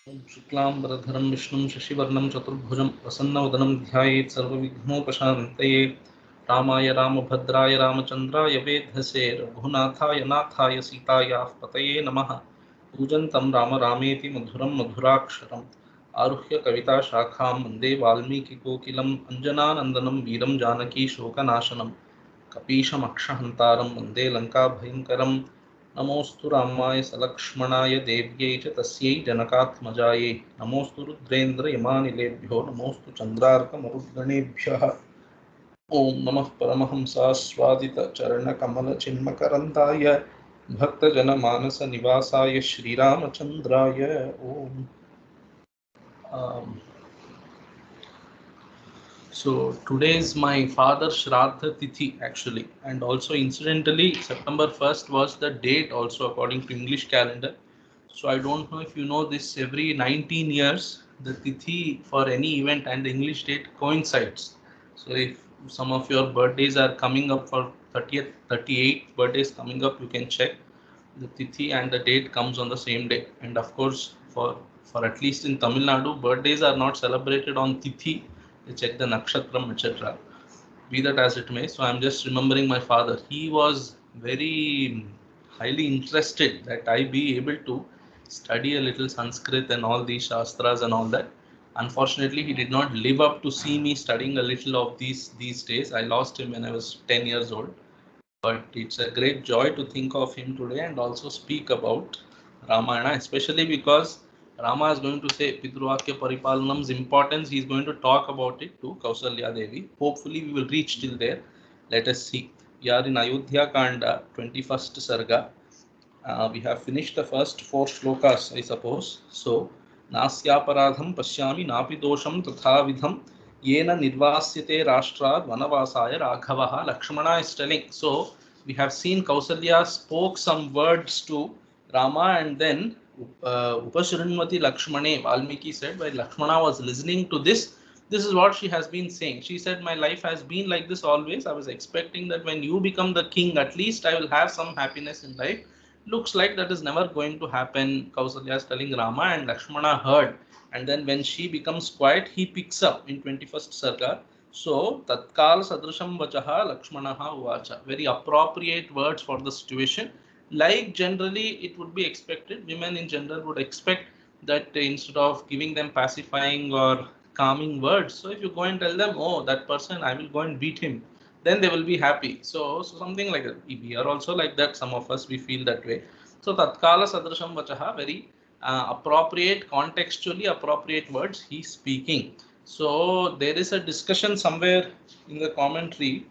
ॐ शुक्लाम्बरधरं विष्णुं शशिवर्णं चतुर्भुजं प्रसन्नवदनं ध्यायेत् सर्वविघ्नोपशान्तये। रामाय रामभद्राय रामचन्द्राय वेधसे रघुनाथाय नाथाय सीतायाः पतये नमः। कूजन्तं राम रामेति मधुरं मधुराक्षरम् आरुह्य कविताशाखां वन्दे वाल्मीकिकोकिलम् अञ्जनानन्दनं वीरं जानकीशोकनाशनं कपीशमक्षहन्तारं वन्दे लङ्काभयङ्करम्। नमोऽस्तु रामाय सलक्ष्मणाय देव्यै च तस्यै जनकात्मजायै। नमोऽस्तु रुद्रेन्द्रयमानिलेभ्यो नमोऽस्तु चन्द्रार्कमरुद्गणेभ्यः। ॐ नमः परमहंसास्वादितचरणकमलचिन्मकरन्दाय भक्तजनमानसनिवासाय श्रीरामचन्द्राय ॐ। So today is my father's Shraddha Tithi actually, and also incidentally September 1st was the date also according to English calendar. So I don't know if you know this, every 19 years the Tithi for any event and the English date coincides. So if some of your birthdays are coming up for 30th, 38th birthdays coming up, you can check the Tithi and the date comes on the same day. And of course for at least in Tamil Nadu, birthdays are not celebrated on Tithi, they check the nakshatram, etc. Be that as it may, so I'm just remembering my father. He was very highly interested that I be able to study a little Sanskrit and all these shastras and all that. Unfortunately, he did not live up to see me studying a little of these days. I lost him when I was 10 years old. But it's a great joy to think of him today and also speak about Ramayana, especially because Rama is going to say Pitruvakya Paripalanam's importance. He is going to talk about it to Kausalya Devi. Hopefully, we will reach till there. Let us see. We are in Ayodhya Kanda, 21st Sarga. We have finished the first four shlokas, I suppose. So, Nasyaparadham Pashyami Napi Dosham Tathavidham Yena Nirvasyate Rashtrad Vanavasaya Raghavaha Lakshmana is telling. So, we have seen Kausalya spoke some words to Rama and then Upashrinmati Lakshmane, Valmiki said, while Lakshmana was listening to this, this is what she has been saying. She said, my life has been like this always. I was expecting that when you become the king, at least I will have some happiness in life. Looks like that is never going to happen. Kausalya is telling Rama, and Lakshmana heard. And then when she becomes quiet, he picks up in 21st Sarga. So, Tatkal Sadrisham Vachaha Lakshmanaha Uvacha. Very appropriate words for the situation. Like generally, it would be expected. Women in general would expect that instead of giving them pacifying or calming words, so if you go and tell them, oh, that person, I will go and beat him, then they will be happy. So something like that. We are also like that. Some of us, we feel that way. So Tatkala Sadrasham Vachaha, very appropriate, contextually appropriate words he's speaking. So there is a discussion somewhere in the commentary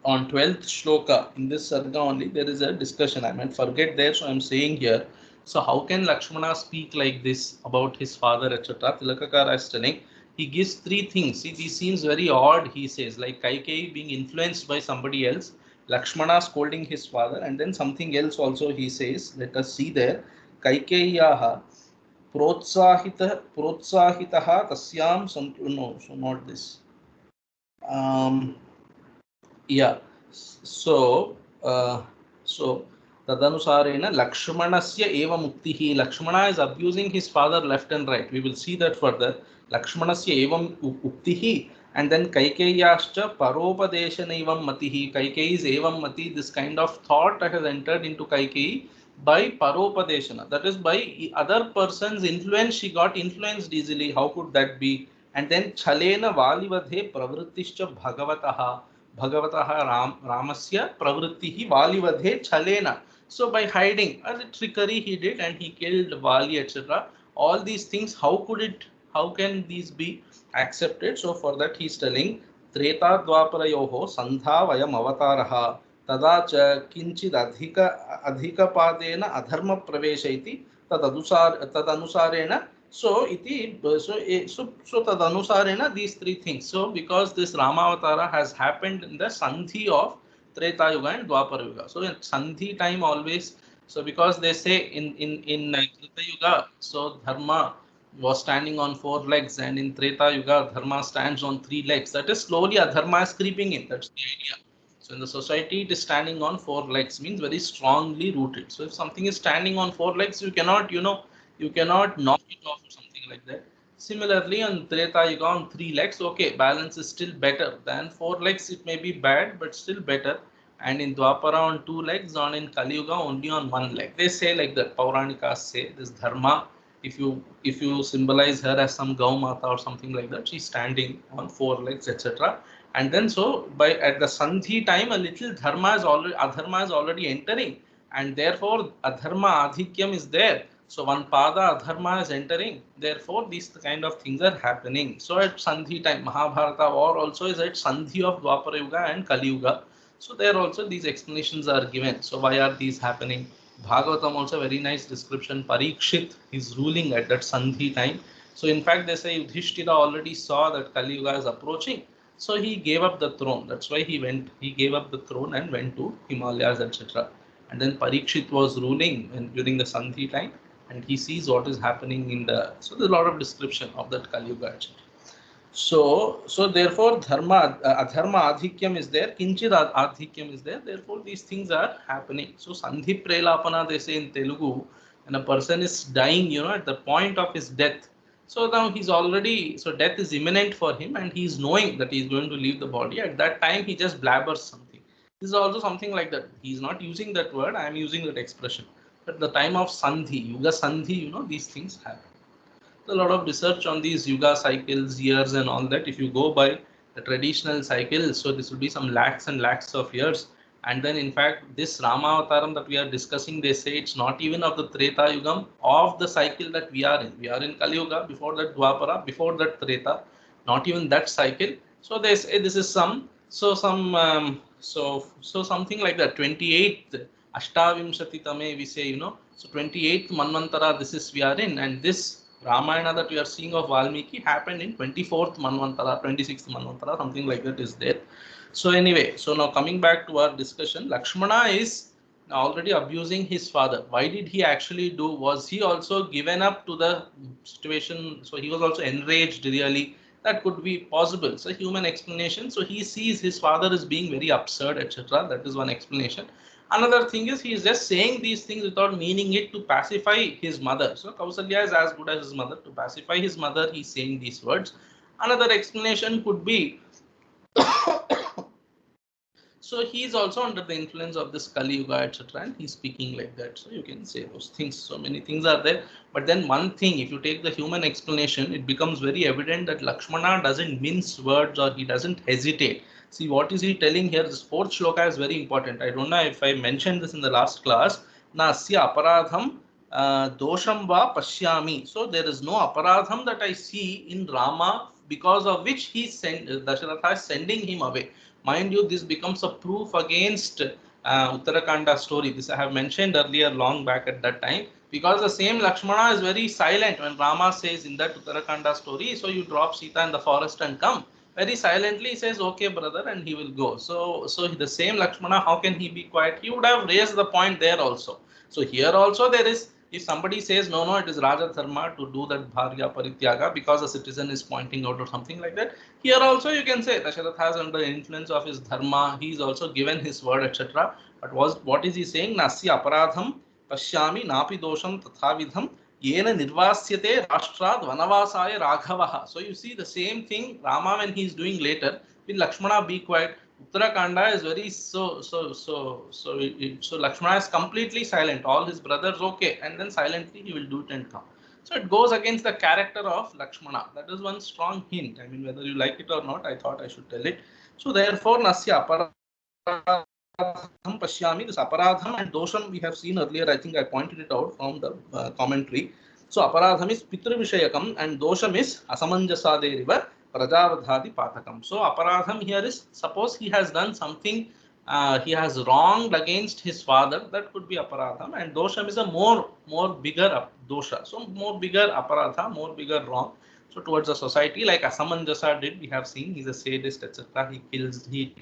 on 12th shloka. In this sarga only, there is a discussion. I might forget there, so I'm saying here. So how can Lakshmana speak like this about his father, etc.? Tilakakara is telling, he gives three things. See, this seems very odd, he says, like Kaikeyi being influenced by somebody else, Lakshmana scolding his father, and then something else also he says. Let us see there. Kaikeyaha प्रोत्साहितः तस्यां सन्तु, no, so not this. Yeah, so so tadanusarena Lakshmanasya eva muktihi. Lakshmana is abusing his father left and right. We will see that further. Lakshmanasya evam uktihi, and then Kaikeyascha paropadeshana evam matihi. Kaikeyi's evam mati, this kind of thought has entered into Kaikeyi by paropadeshana, that is by other person's influence. She got influenced easily. How could that be? And then chalena valivadhe pravrittischa bhagavataha. Bhagavataha Ramasya pravrittihi valivadhe chalena. So by hiding, the trickery he did and he killed Vali, etc. All these things, how can these be accepted? So for that he is telling, Treta Dwaparayoho Sandha Vayam Avataraha Tada cha Kinchid Adhika Padena Adharma Praveshaiti Tadanusarena. So tadanusarena, these three things. So because this Ramavatara has happened in the Sandhi of Treta Yuga and Dwapara Yuga. So in Sandhi time always, so because they say in Treta Yuga, so Dharma was standing on four legs, and in Treta Yuga Dharma stands on three legs. That is slowly Adharma is creeping in. That's the idea. So in the society, it is standing on four legs, means very strongly rooted. So if something is standing on four legs, you cannot, You cannot knock it off or something like that. Similarly, on Treta Yuga on 3 legs, okay, balance is still better than 4 legs. It may be bad, but still better. And in Dwapara on 2 legs, on in Kali Yuga only on 1 leg. They say like that. Pauranikas say this dharma. If you symbolize her as some Gau Mata or something like that, she's standing on 4 legs, etc. And then so by at the Sandhi time, a little dharma is already adharma is already entering, and therefore adharma adhikyam is there. So one pada adharma is entering. Therefore, these kind of things are happening. So at Sandhi time, Mahabharata war also is at Sandhi of Dwapara Yuga and Kali Yuga. So there also these explanations are given. So why are these happening? Bhagavatam also very nice description. Parikshit is ruling at that Sandhi time. So in fact, they say Yudhishthira already saw that Kali Yuga is approaching. So he gave up the throne. That's why he gave up the throne and went to Himalayas, etc. And then Parikshit was ruling during the Sandhi time, and he sees what is happening in the. So there's a lot of description of that Kali Yuga, etc. So therefore dharma adharma adhikyam is there, kinchid adhikyam is there. Therefore these things are happening. So sandhi prelapana, they say in Telugu, when a person is dying, at the point of his death. So now he's already, so death is imminent for him, and he's knowing that he's going to leave the body. At that time he just blabbers something. This is also something like that. He's not using that word, I am using that expression. At the time of sandhi, yuga sandhi, these things happen. A lot of research on these yuga cycles, years, and all that. If you go by the traditional cycle, so this will be some lakhs and lakhs of years. And then, in fact, this Rama Avataram that we are discussing, they say it's not even of the Treta Yugam, of the cycle that we are in. We are in Kali Yuga, before that Dwapara, before that Treta, not even that cycle. So they say this is so something like that. 28th Ashtavimshati Tame, we say, so 28th Manvantara, this is we are in, and this Ramayana that we are seeing of Valmiki happened in 24th Manvantara, 26th Manvantara, something like that is there. So anyway, so now coming back to our discussion, Lakshmana is already abusing his father. Why did he actually do? Was he also given up to the situation? So he was also enraged really. That could be possible. It's a human explanation. So he sees his father is being very absurd, etc. That is one explanation. Another thing is he is just saying these things without meaning it to pacify his mother. So Kausalya is as good as his mother. To pacify his mother, he's saying these words. Another explanation could be so he is also under the influence of this Kali Yuga, etc. And he's speaking like that. So you can say those things. So many things are there. But then one thing, if you take the human explanation, it becomes very evident that Lakshmana doesn't mince words or he doesn't hesitate. See, what is he telling here? This fourth shloka is very important. I don't know if I mentioned this in the last class. Nasya aparadham dosham va pashyami. So there is no aparadham that I see in Rama because of which Dasharatha is sending him away. Mind you, this becomes a proof against Uttarakanda story. This I have mentioned earlier, long back at that time, because the same Lakshmana is very silent when Rama says in that Uttarakanda story, so you drop Sita in the forest and come. Very silently he says, okay, brother, and he will go. So the same Lakshmana, how can he be quiet? He would have raised the point there also. So here also there is, if somebody says, no, it is Raja Dharma to do that Bharya Parityaga because a citizen is pointing out or something like that. Here also you can say Dasharatha has under the influence of his dharma, he is also given his word, etc. But what is he saying? Nasya aparadham pashyami napi dosham tathavidham yena nirvasyate rashtrad vanavasaya raghavaha. So you see the same thing Rama when he is doing later. Will Lakshmana be quiet? Uttarakanda is very so Lakshmana is completely silent. All his brothers okay, and then silently he will do it and come. So it goes against the character of Lakshmana. That is one strong hint. I mean, whether you like it or not, I thought I should tell it. So therefore, Nasya Aparadham Pashyami, this Aparadham and Dosham we have seen earlier. I think I pointed it out from the commentary. So Aparadham is Pitru Vishayakam and Dosham is Asamanjasaderiva Prajavadhati Patakam. So Aparadham here is, suppose he has done something, he has wronged against his father, that could be Aparadham, and Dosham is a more bigger dosha. So more bigger Aparadha, more bigger wrong. So towards the society, like Asamanjasa did, we have seen, he's a sadist, etc. He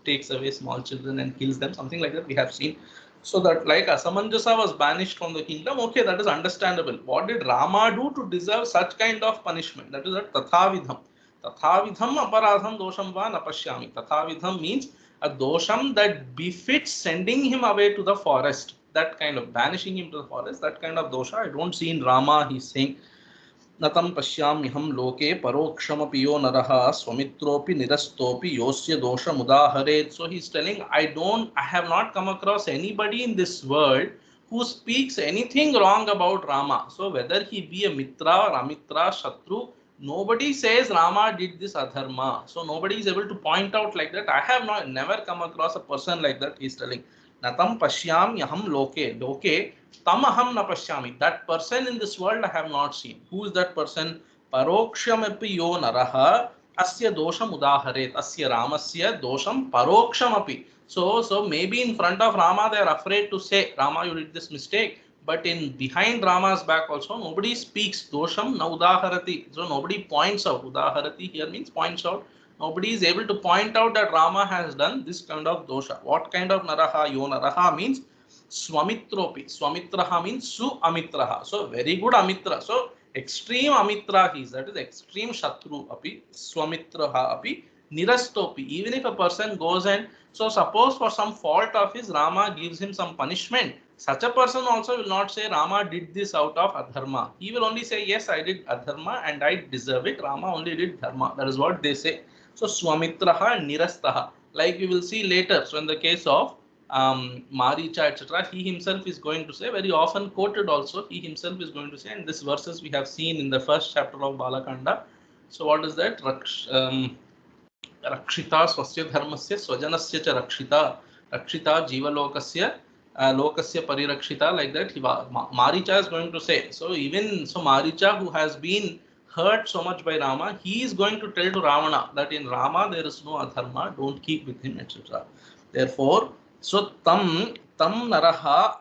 takes away small children and kills them, something like that we have seen. So that like Asamanjasa was banished from the kingdom, okay, that is understandable. What did Rama do to deserve such kind of punishment? That is a Tathavidham. Tathavidham aparadham dosham va napashyami. Tathavidham means a dosham that befits sending him away to the forest. that kind of banishing him to the forest, that kind of dosha I don't see in Rama. He's saying नतं पश्याम्यहं लोके परोक्षमपि यो नरः स्वमित्रोऽपि निरस्तोऽपि योस्य दोषमुदाहरेत्. So he's telling, I have not come across anybody in this world who speaks anything wrong about Rama. So whether he be a mitra or amitra, shatru, nobody says Rama did this adharma. So nobody is able to point out like that. I have never come across a person like that. He's telling, natam pashyamyaham loke tam aham na pashyami. That person in this world I have not seen. Who is that person? Parokshamapi yo naraha asya dosham udaharet. Asya ramasya dosham parokshamapi. So maybe in front of Rama they are afraid to say, Rama, you did this mistake. But in behind Rama's back also, nobody speaks dosham na udaharati. So nobody points out. Udaharati here means points out. Nobody is able to point out that Rama has done this kind of dosha. What kind of naraha? Yo naraha means swamitropi. Swamitraha means su amitraha. So very good amitra. So extreme amitra he is. That is extreme shatru api. Swamitraha api. Nirastopi. Even if a person goes and, so suppose for some fault of his, Rama gives him some punishment. Such a person also will not say Rama did this out of adharma. He will only say, yes, I did adharma and I deserve it. Rama only did dharma. That is what they say. So swamitraha and nirastaha. Like we will see later. So in the case of Maricha, etc., he himself is going to say, very often quoted also, he himself is going to say, and this verses we have seen in the first chapter of Balakanda. So what is that? Rakshita swasya dharmasya swajanasya cha rakshita. Rakshita jivalokasya lokasya parirakshita, like that. Maricha is going to say. So even so Maricha, who has been hurt so much by Rama, he is going to tell to Ravana that in Rama there is no adharma, don't keep with him, etc. Therefore, so tam naraha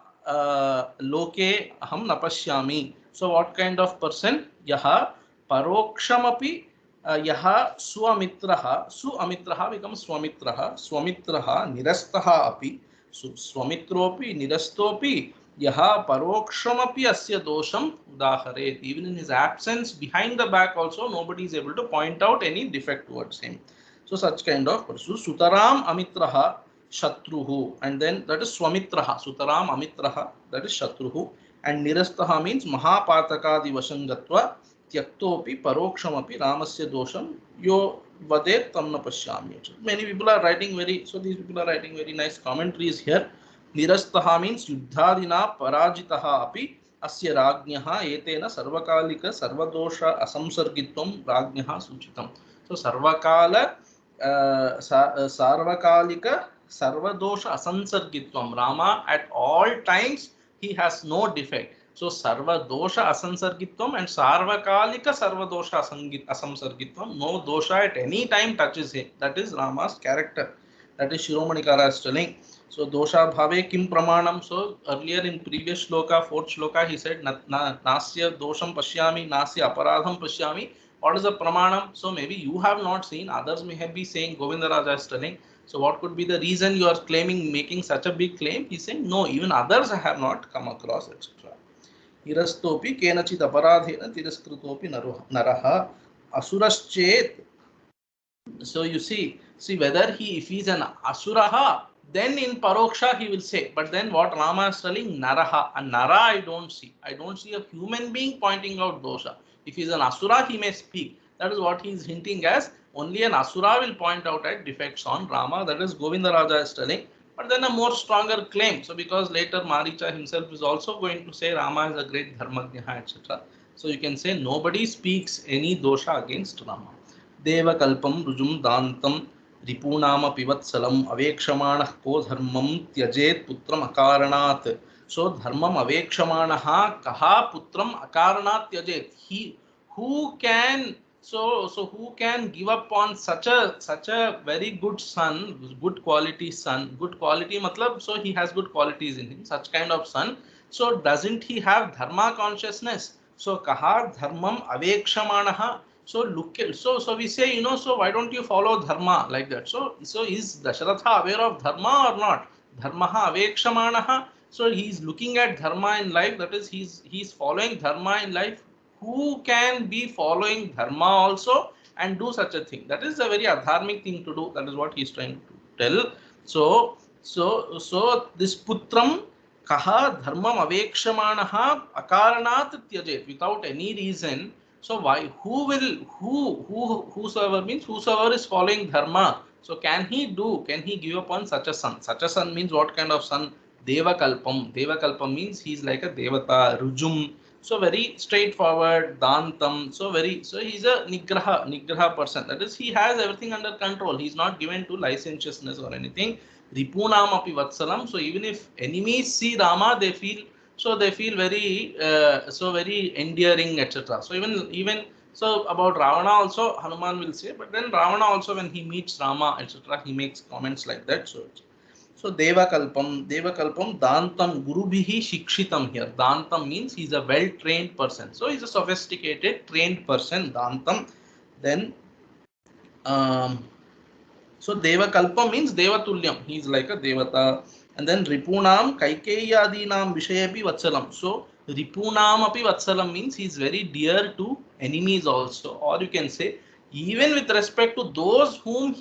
loke aham napashyami. So what kind of person? Yaha parokshamapi yaha suamitraha becomes swamitraha nirastaha api. So swamitroppi nirastopi yaha parokshamapi asya dosham udaharet. Even in his absence, behind the back also, nobody is able to point out any defect towards him. So such kind of person. Sutaram amitraha shatruhu, and then that is swamitraha. Sutaram amitraha, that is shatruhu, and nirastaha means mahapatakadi vasangatva tyaktopi parokshamapi ramasya dosham yo vadet tam na pashyami. Many people are writing so these people are writing very nice commentaries here. Nirastaha means yuddhadina parajitaha api asya rajnyaha etena sarvakalika sarvadosha asamsargitvam rajnyaha suchitam. So sarvakalika sarvadosha asansargitvam. Rama at all times he has no defect. So sarvadosha asansargitvam and sarvakalika sarvadosha asamsargitvam. No dosha at any time touches him. That is Rama's character. That is Shiromanikara is telling. So dosha bhave kim pramanam. So earlier in previous shloka, fourth shloka, he said nasya dosham pashyami, nasya aparadham pashyami. What is the pramanam? So maybe you have not seen, others may have been saying, Govindaraja is telling. So what could be the reason you are claiming, making such a big claim? He is saying, no, even others I have not come across, etc. Irastopi kenachit aparadhena tiraskrutopi naraha asuraschet. So you see whether if he is an asuraha, then in paroksha he will say. But then what Rama is telling, naraha, and nara I don't see. I don't see a human being pointing out dosha. If he is an asura, he may speak. That is what he is hinting as. Only an asura will point out at defects on Rama. That is Govindaraja is telling. But then a more stronger claim. So because later Maricha himself is also going to say Rama is a great dharmagnya, etc. So you can say nobody speaks any dosha against Rama. Deva kalpam rujum dantam ripunama pivatsalam avekshamanah ko dharmam tyajet putram akaranat. So dharmam avekshamanaha kaha putram akaranat tyajet. He who can who can give up on such a very good son, good quality son, good quality matlab, so he has good qualities in him, such kind of son. So doesn't he have dharma consciousness? So kaha dharmam avekshamanaha. So look at, so we say, so why don't you follow dharma like that? So is Dasharatha aware of dharma or not? Dharmaha avekshamanaha. So he is looking at dharma in life, that is he's following dharma in life. Who can be following dharma also and do such a thing? That is a very adharmic thing to do. That is what he is trying to tell. So this putram Kaha dharmam avekshamaanaha akaranat tyajet, without any reason. So why, who will, whosoever means whosoever is following dharma, so can he give upon such a son? Such a son means what kind of son? Devakalpam. Devakalpam means he's like a devata, rujum. So very straightforward, dantam. So very, so he's a nigraha person. That is, he has everything under control. He's not given to licentiousness or anything. Ripunam api vatsalam. So even if enemies see Rama, they feel very so very endearing, etc. So even so about Ravana also Hanuman will say, but then Ravana also when he meets Rama, etc., he makes comments like that. So Devakalpam Dantam Gurubihi Shikshitam here. Dantam means he's a well trained person. So he's a sophisticated trained person. Dantam. Then um, so Devakalpa means Devatulyam. He is like a Devata. And then Ripunam Kaikeyadinam Vishayapi Vatsalam. So Ripunam api Vatsalam means he is very dear to enemies also. Or you can say, even with respect to those whom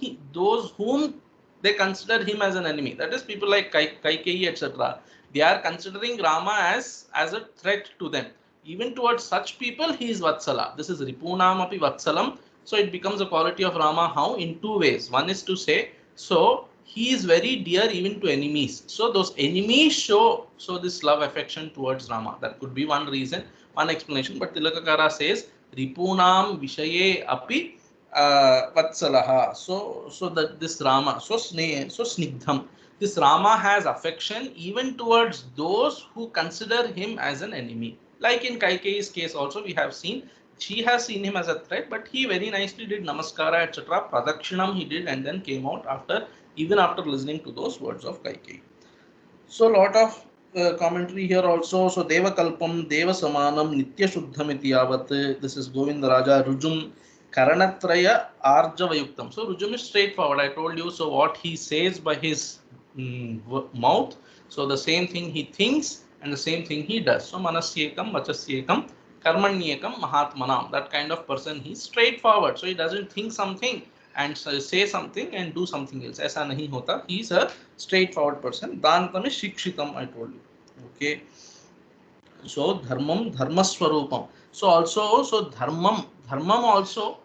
they consider him as an enemy. That is people like Kaikeyi, etc. They are considering Rama as a threat to them. Even towards such people, he is Vatsala. This is Ripunam api Vatsalam. So it becomes a quality of Rama. How? In two ways. One is to say, so he is very dear even to enemies. So those enemies show this love affection towards Rama. That could be one reason, one explanation. But Tilakakara says Ripunam Vishaye api Vatsalaha. So that this Rama, so Snigdham. This Rama has affection even towards those who consider him as an enemy. Like in Kaikeyi's case also we have seen, she has seen him as a threat, but he very nicely did namaskara, etc. Pradakshinam he did and then came out even after listening to those words of Kaikeyi. So lot of commentary here also. So Devakalpam, Deva Samanam, Nitya Shuddhamiti Yavat. This is Govinda Raja. Rujum Karanatraya Arjavayuktam. So Rujum is straightforward. I told you. So what he says by his mouth. So the same thing he thinks and the same thing he does. So Manasyekam, Vachasyekam, Karmanyekam, Mahatmanam. That kind of person. He's straightforward. So he doesn't think something and say something and do something else. Aisa nahi hota. He is a straightforward person. Dantam is shikshitam, I told you. Okay. So dharmam, dharmaswarupam. So also, so dharmam also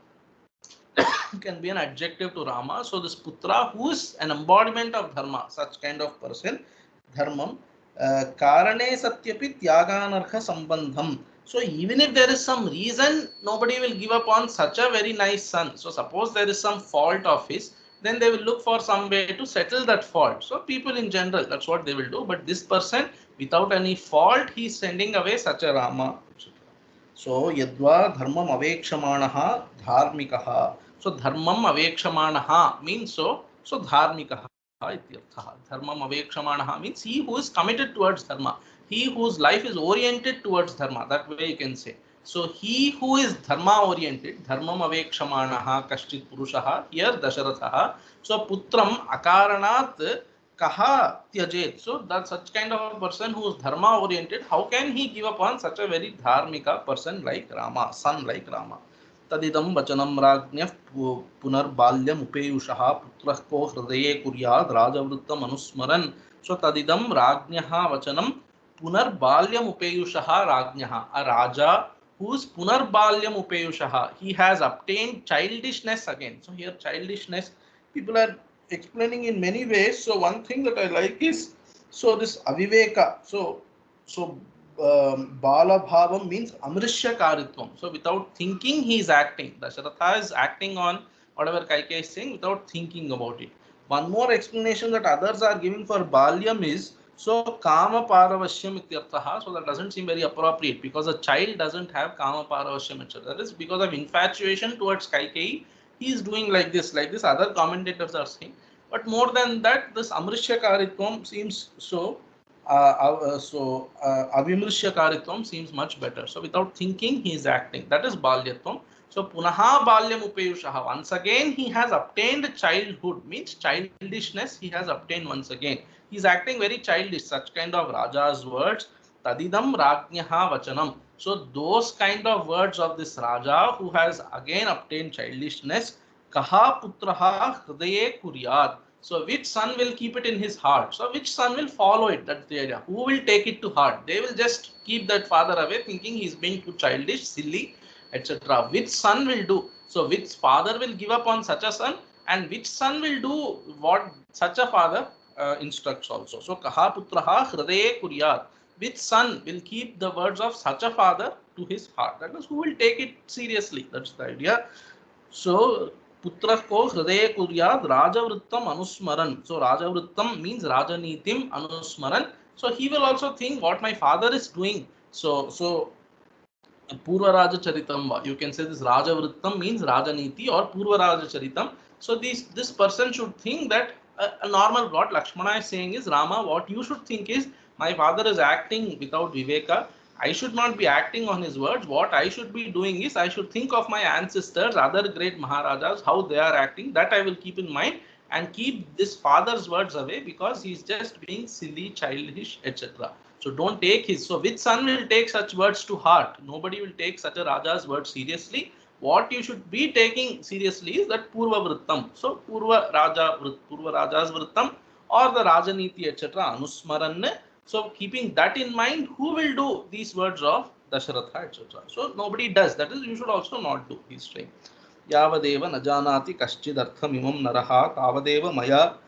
can be an adjective to Rama. So this Putra, who is an embodiment of dharma, such kind of person, dharmam, karane satyapi tyaganarha sambandham. So even if there is some reason, nobody will give up on such a very nice son. So suppose there is some fault of his, then they will look for some way to settle that fault. So people in general, that's what they will do. But this person, without any fault, he is sending away such a Rama. So yadva dharmam avekshamaanaha dharmikaha. So dharmam avekshamaanaha means so dharmikaha ityarthaha. Dharmam avekshamaanaha means he who is committed towards dharma, he whose life is oriented towards dharma. That way you can say. So he who is dharma oriented, dharmam avekshamaanaha kashchit purushaha, here Dasharathaha. So putram akaranat kaha tyajet. So that such kind of a person who is dharma oriented, how can he give upon such a very dharmika person like Rama, son like Rama? Tadidam vachanam rajnyah punar balyam upeyushaha putrah ko hridaye kuryad rajavrittam anusmaran. So tadidam rajnyah vachanam punar balyam upeyushaha rajnyah. A raja whose punar balyam upeyushaha, he has obtained childishness again. So here childishness, people are explaining in many ways. So one thing that I like is, so this aviveka. So bala bhavam means amrishya karitvam. So without thinking he is acting. Dasharatha is acting on whatever Kaikeyi is saying without thinking about it. One more explanation that others are giving for balyam is, so kama paravashyam ityarthaha. So that doesn't seem very appropriate because a child doesn't have kama paravashyam, etc. That is because of infatuation towards Kaikeyi. He is doing like this. Other commentators are saying. But more than that, this amrishya karitvam seems so. Avimrishya karitvam seems much better. So without thinking, he is acting. That is balyatvam. So punaha balyam upeyushaha. Once again, he has obtained childhood. Means childishness. He has obtained once again. He is acting very childish. Such kind of Raja's words. Tadidam rajnyaha vachanam. So those kind of words of this Raja who has again obtained childishness. Kaha putraha hridaye kuryad. So which son will keep it in his heart? So which son will follow it? That's the idea. Who will take it to heart? They will just keep that father away, thinking he's being too childish, silly, etc. Which son will do? So which father will give up on such a son, and which son will do what such a father instructs also. So kaha putraha hridaye kuryat. Which son will keep the words of such a father to his heart? That is, who will take it seriously. That's the idea. So putra ko hridaye kuryat rajavrittam anusmaran. So rajavrittam means rajanitim anusmaran. So he will also think what my father is doing. So Purva Raja Charitam, you can say this Rajavrittam means Rajaniti or Purva Raja Charitam. So this person should think that a normal, what Lakshmana is saying is, Rama, what you should think is, my father is acting without Viveka. I should not be acting on his words. What I should be doing is, I should think of my ancestors, other great Maharajas, how they are acting. That I will keep in mind and keep this father's words away, because he is just being silly, childish, etc. So don't take his. So which son will take such words to heart? Nobody will take such a Raja's words seriously. What you should be taking seriously is that Purva Vrittam. So Purva Raja's Vrittam or the Rajaniti, etc. Anusmaran. So keeping that in mind, who will do these words of Dasharatha, etc. So nobody does. That is, you should also not do. He's saying. यावदेव न जानाति कश्चिदर्थमिमं नरः तावदेव मया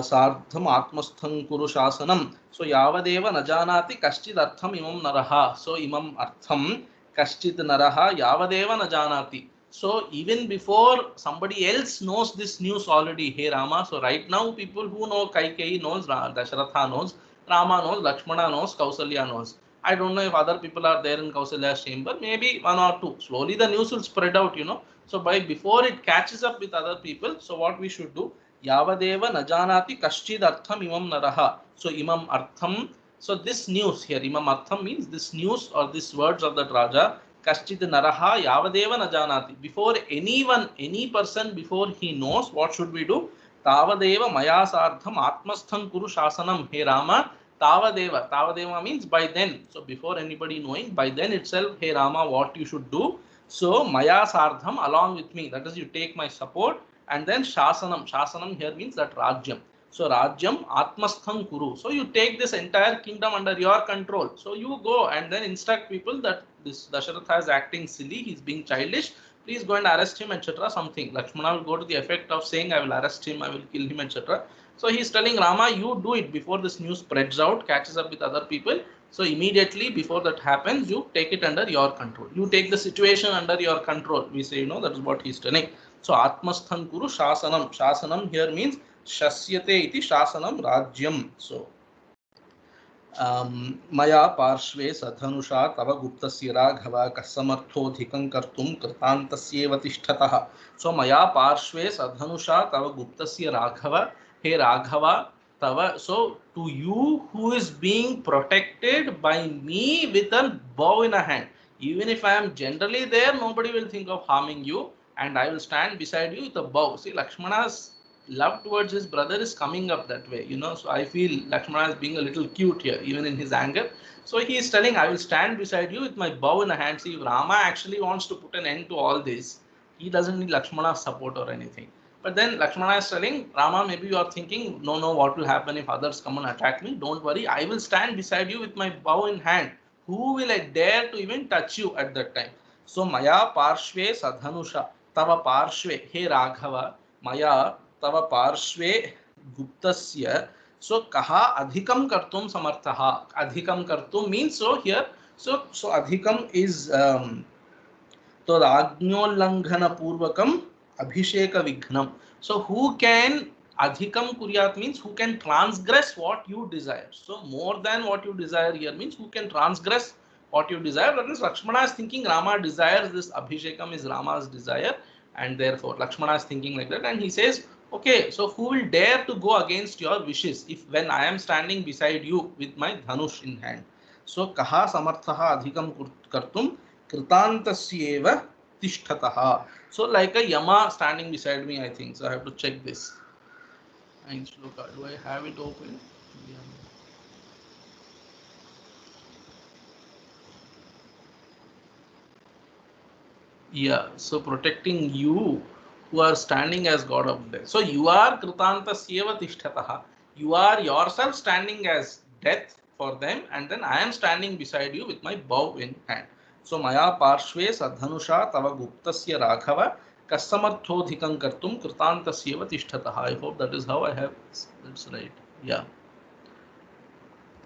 सार्धम आत्मस्थं कुरु शासनम. So यावदेव न जानाति कश्चिदर्थमिमं नरः. So imam artham कश्चित् नरः यावदेव न जानाति. So even before somebody else knows this news already, hey Rama. So right now people who know Kaikeyi knows, Dasharatha knows, Rama knows, Lakshmana knows, Kausalya knows. I don't know if other people are there in Kausalya's chamber. Maybe one or two. Slowly the news will spread out, you know. So before it catches up with other people, so what we should do? Yavadeva najanati kaschid artham imam naraha. So imam artham. So this news here, imam artham means this news or these words of that Raja. Kaschid naraha yavadeva najanati. Before anyone, any person, before he knows, what should we do? Tavadeva maya sardham atmastham kuru shasanam. Hey Rama, Tavadeva. Tavadeva means by then. So before anybody knowing, by then itself, hey Rama, what you should do? So Maya Sardham, along with me. That is, you take my support. And then Shasanam. Shasanam here means that Rajyam. So Rajyam Atmastham Kuru. So you take this entire kingdom under your control. So you go and then instruct people that this Dasharatha is acting silly, he's being childish. Please go and arrest him, etc. Something. Lakshmana will go to the effect of saying, I will arrest him, I will kill him, etc. So he's telling Rama, you do it before this news spreads out, catches up with other people. So immediately before that happens, you take it under your control. You take the situation under your control. We say, you know, that is what he's telling. So Atmasthan Kuru Shasanam. Shasanam here means Shasyate iti Shasanam Rajyam. So Maya Parshve Sadhanusha Tava Guptasya Raghava Kasamarthodhikam Kartum Kritantasyeva Tishthatah. So Maya Parshve Sadhanusha Tava Guptasya Raghava. Hey Raghava, Tava. So to you who is being protected by me with a bow in a hand. Even if I am generally there, nobody will think of harming you, and I will stand beside you with a bow. See, Lakshmana's love towards his brother is coming up that way, you know. So I feel Lakshmana is being a little cute here, even in his anger. So he is telling, I will stand beside you with my bow in the hand. See, if Rama actually wants to put an end to all this, he doesn't need Lakshmana's support or anything. But then Lakshmana is telling Rama, maybe you are thinking, no, what will happen if others come and attack me? Don't worry, I will stand beside you with my bow in hand. Who will I dare to even touch you at that time? So Maya Parshve Sadhanusha Tava Parshve, hey Raghava, Maya तव पार्श्वे गुप्तस्य. So kaha adhikam kartum samarthaha. Adhikam kartum means, so here, so adhikam is तो राज्ञोल्लंघन पूर्वकम abhisheka vignam. So who can adhikam kuryat means who can transgress what you desire. So more than what you desire here means who can transgress what you desire. That is, Lakshmana is thinking Rama desires this, abhishekam is Rama's desire, and therefore Lakshmana is thinking like that, and he says, okay, so who will dare to go against your wishes if when I am standing beside you with my dhanush in hand. So kaha samarthaha adhikam kartum kritantasyeva tishthatah. So like a Yama standing beside me, I think. So I have to check this. Do I have it open? Yeah. So protecting you who are standing as god of death. So you are kritantasyeva tishthatah. You are yourself standing as death for them, and then I am standing beside you with my bow in hand. So maya parshve sadhanusha tava guptasya raghava kasamarthodhikam kartum kritantasyeva tishthatah. I hope that is how I have. That's right. Yeah.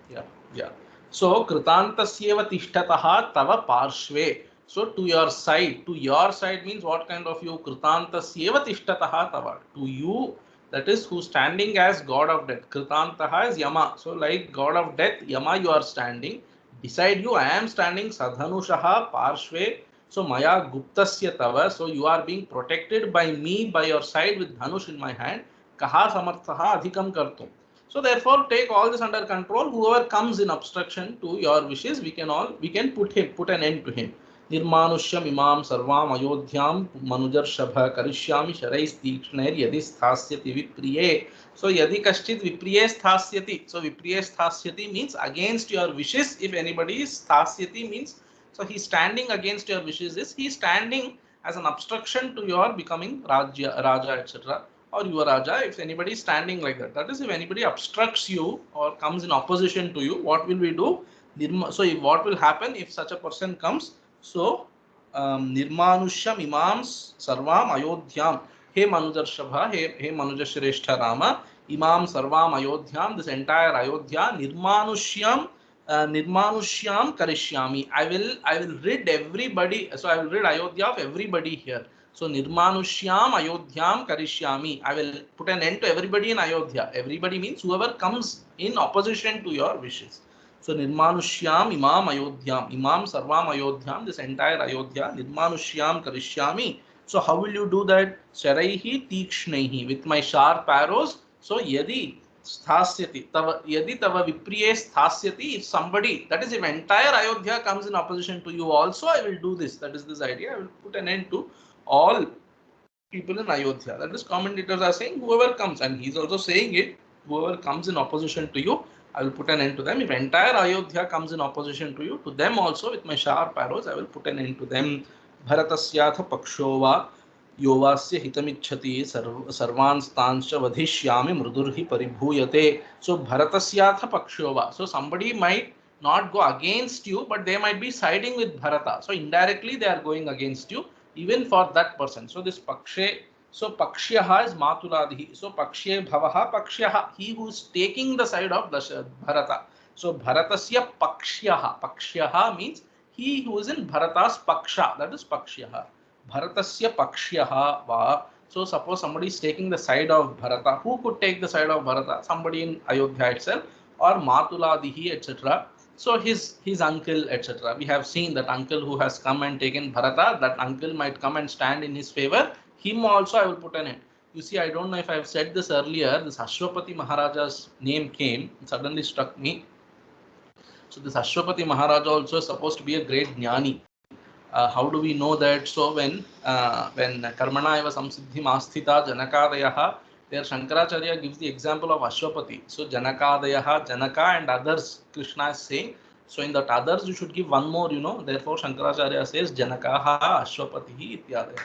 Yeah, yeah. So kritantasyeva tishtataha tava parshve. So to your side. To your side means what kind of you? Kritantasyeva tishtataha tava. To you, that is who standing as god of death. Kritantaha is Yama. So like god of death, Yama you are standing. Beside you, I am standing Sadhanushaha parshve. So maya guptasya tava. So you are being protected by me by your side with dhanush in my hand. Kaha samarthaha adhikam kartum. So therefore, take all this under control. Whoever comes in obstruction to your wishes, we can put an end to him. Nirmanushyam imam sarvam ayodhyam manujarshabha karishyami sharais tikshnair yadi sthasyati vipriye. So yadi kaschit vipriye sthasyati. So vipriye sthasyati means against your wishes. If anybody is sthasyati means, so he standing against your wishes is he standing as an obstruction to your becoming Raja, etc. or Yuvaraja, if anybody is standing like that. That is, if anybody obstructs you or comes in opposition to you, what will we do? So what will happen if such a person comes? So Nirmanushyam imams sarvam ayodhyam. He Manujarshabha, he Manujashrestha Rama, imam sarvam ayodhyam, this entire Ayodhya, Nirmanushyam karishyami. I will rid everybody. So I will rid Ayodhya of everybody here. So Nirmanushyam Ayodhyam Karishyami. I will put an end to everybody in Ayodhya. Everybody means whoever comes in opposition to your wishes. So Nirmanushyam Imam Ayodhyam. Imam Sarvam Ayodhyam. This entire Ayodhya. Nirmanushyam Karishyami. So how will you do that? Sharaihi Tikshnehi. With my sharp arrows. So Yadi Sthasyati. Yadi Tava Vipriye Sthasyati. If somebody, that is if entire Ayodhya comes in opposition to you also, I will do this. That is this idea. I will put an end to all people in Ayodhya. That is, commentators are saying whoever comes, and he's also saying it, whoever comes in opposition to you, I will put an end to them. If entire Ayodhya comes in opposition to you, to them also with my sharp arrows, I will put an end to them. Bharatasyath pakshova yovasya hitamichhati sarvanstanscha vadhishyami mrudurhi paribhuyate. So Bharatasyath pakshova. So somebody might not go against you, but they might be siding with Bharata. So indirectly they are going against you, even for that person. So this pakshe, so pakshyaha is matuladihi. So pakshe bhavaha pakshyaha, he who is taking the side of Bharata. So Bharatasya pakshyaha. Pakshyaha means he who is in Bharata's paksha, that is pakshyaha. Bharatasya pakshyaha va. So suppose somebody is taking the side of Bharata. Who could take the side of Bharata? Somebody in Ayodhya itself, or matuladihi, etc. So his uncle, etc. We have seen that uncle who has come and taken Bharata, that uncle might come and stand in his favor. Him also I will put an end. You see, I don't know if I have said this earlier, this Ashwapati Maharaja's name came, it suddenly struck me. So this Ashwapati Maharaja also is supposed to be a great jnani. How do we know that? So when Karmana eva samsiddhi masthita Janakadayaha, there Shankaracharya gives the example of Ashwapati. So Janakadayaha, Janaka and others, Krishna is saying. So in that others, you should give one more, Therefore Shankaracharya says Janakaha Ashwapatihi ityadaya.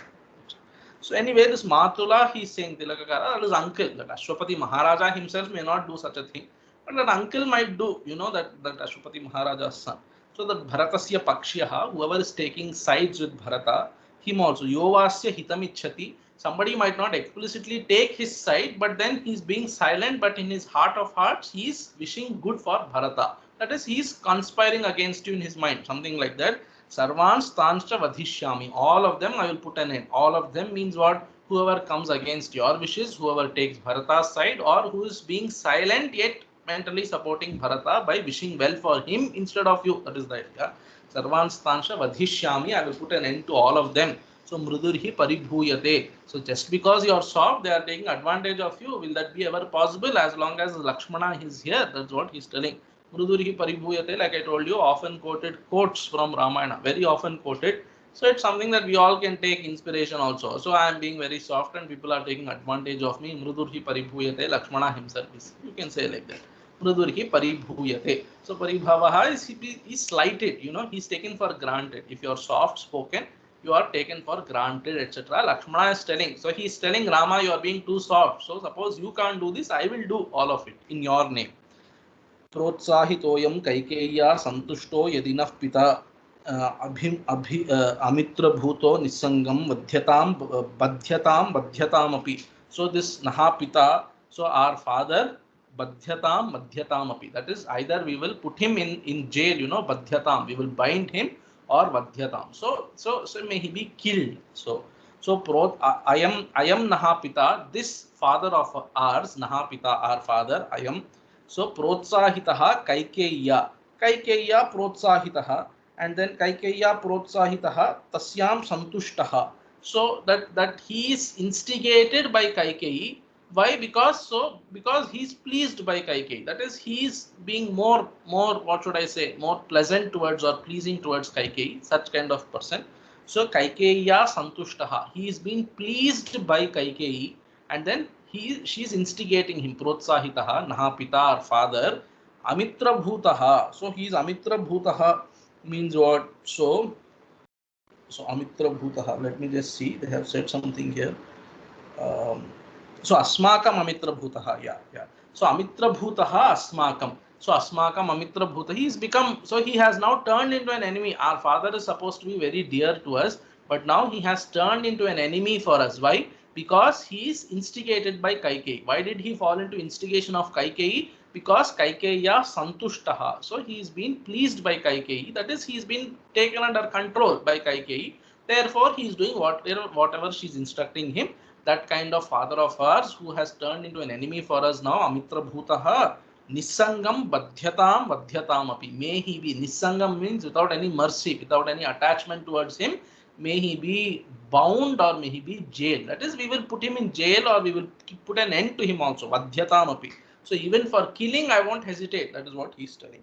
So anyway, this Matula, he is saying Tilakakara, that is uncle. That Ashwapati Maharaja himself may not do such a thing, but that uncle might do, that Ashwapati Maharaja's son. So that Bharatasya Pakshyaha, whoever is taking sides with Bharata, him also. Yovasya Hitamichhati. Somebody might not explicitly take his side, but then he is being silent, but in his heart of hearts, he is wishing good for Bharata. That is, he is conspiring against you in his mind, something like that. Sarvans tanscha vadhishyami. All of them I will put an end. All of them means what? Whoever comes against your wishes, whoever takes Bharata's side, or who is being silent yet mentally supporting Bharata by wishing well for him instead of you. That is the idea. Sarvans tanscha vadhishyami. I will put an end to all of them. So mrudurhi paribhuyate. So just because you are soft, they are taking advantage of you. Will that be ever possible? As long as Lakshmana is here, that's what he is telling. Mrudurhi paribhuyate, like I told you, often quoted quotes from Ramayana, very often quoted. So it's something that we all can take inspiration also. So I am being very soft and people are taking advantage of me. Mrudurhi paribhuyate, Lakshmana himself is. You can say like that. Mrudurhi paribhuyate. So paribhavaha is slighted, he's taken for granted. If you are soft spoken, you are taken for granted, etc. Lakshmana is telling, so he is telling Rama, you are being too soft. So suppose you can't do this, I will do all of it in your name. प्रोत्साहितोऽयं कैकेय्या सन्तुष्टो यदि नः पिता अमित्रभूतो निस्सङ्गं बध्यतामपि. So this Naha Pita, so our father, Badhyatam, that is either we will put him in jail, Badhyatam, we will bind him, or Badhyatam. So may he be killed. So I am Naha Pita, this father of ours, Naha Pita, our father, I am. So Protsahitaha Kaikeya Protsahitaha, and then Kaikeya Protsahitaha Tasyam Santushtaha. So that he is instigated by Kaikeyi. Why? Because he is pleased by Kaikeyi. That is, he is being more what should I say, more pleasant towards or pleasing towards Kaikeyi, such kind of person. So Kaikeya Santushtaha, he is being pleased by Kaikeyi, and then she is instigating him. Protsahitaha, Naha Pita, our father, Amitra Bhutaha. So he is Amitra Bhutaha means what? So Amitra Bhutaha, let me just see, they have said something here. So Asmakam Amitra Bhutaha, yeah. So Amitra Bhutaha Asmakam. So Asmakam Amitra Bhuta, he has become, so he has now turned into an enemy. Our father is supposed to be very dear to us, but now he has turned into an enemy for us. Why? Because he is instigated by Kaikeyi. Why did he fall into instigation of Kaikeyi? Because Kaikeya Santushtaha. So he is being pleased by Kaikeyi. That is, he is being taken under control by Kaikeyi. Therefore, he is doing whatever she is instructing him. That kind of father of ours who has turned into an enemy for us now, Amitra Bhutaha, Nisangam Badhyatam api. May he be, Nisangam means without any mercy, without any attachment towards him. May he be bound or may he be jailed. That is, we will put him in jail or we will put an end to him also. Badhyatam api. So even for killing, I won't hesitate. That is what he is telling.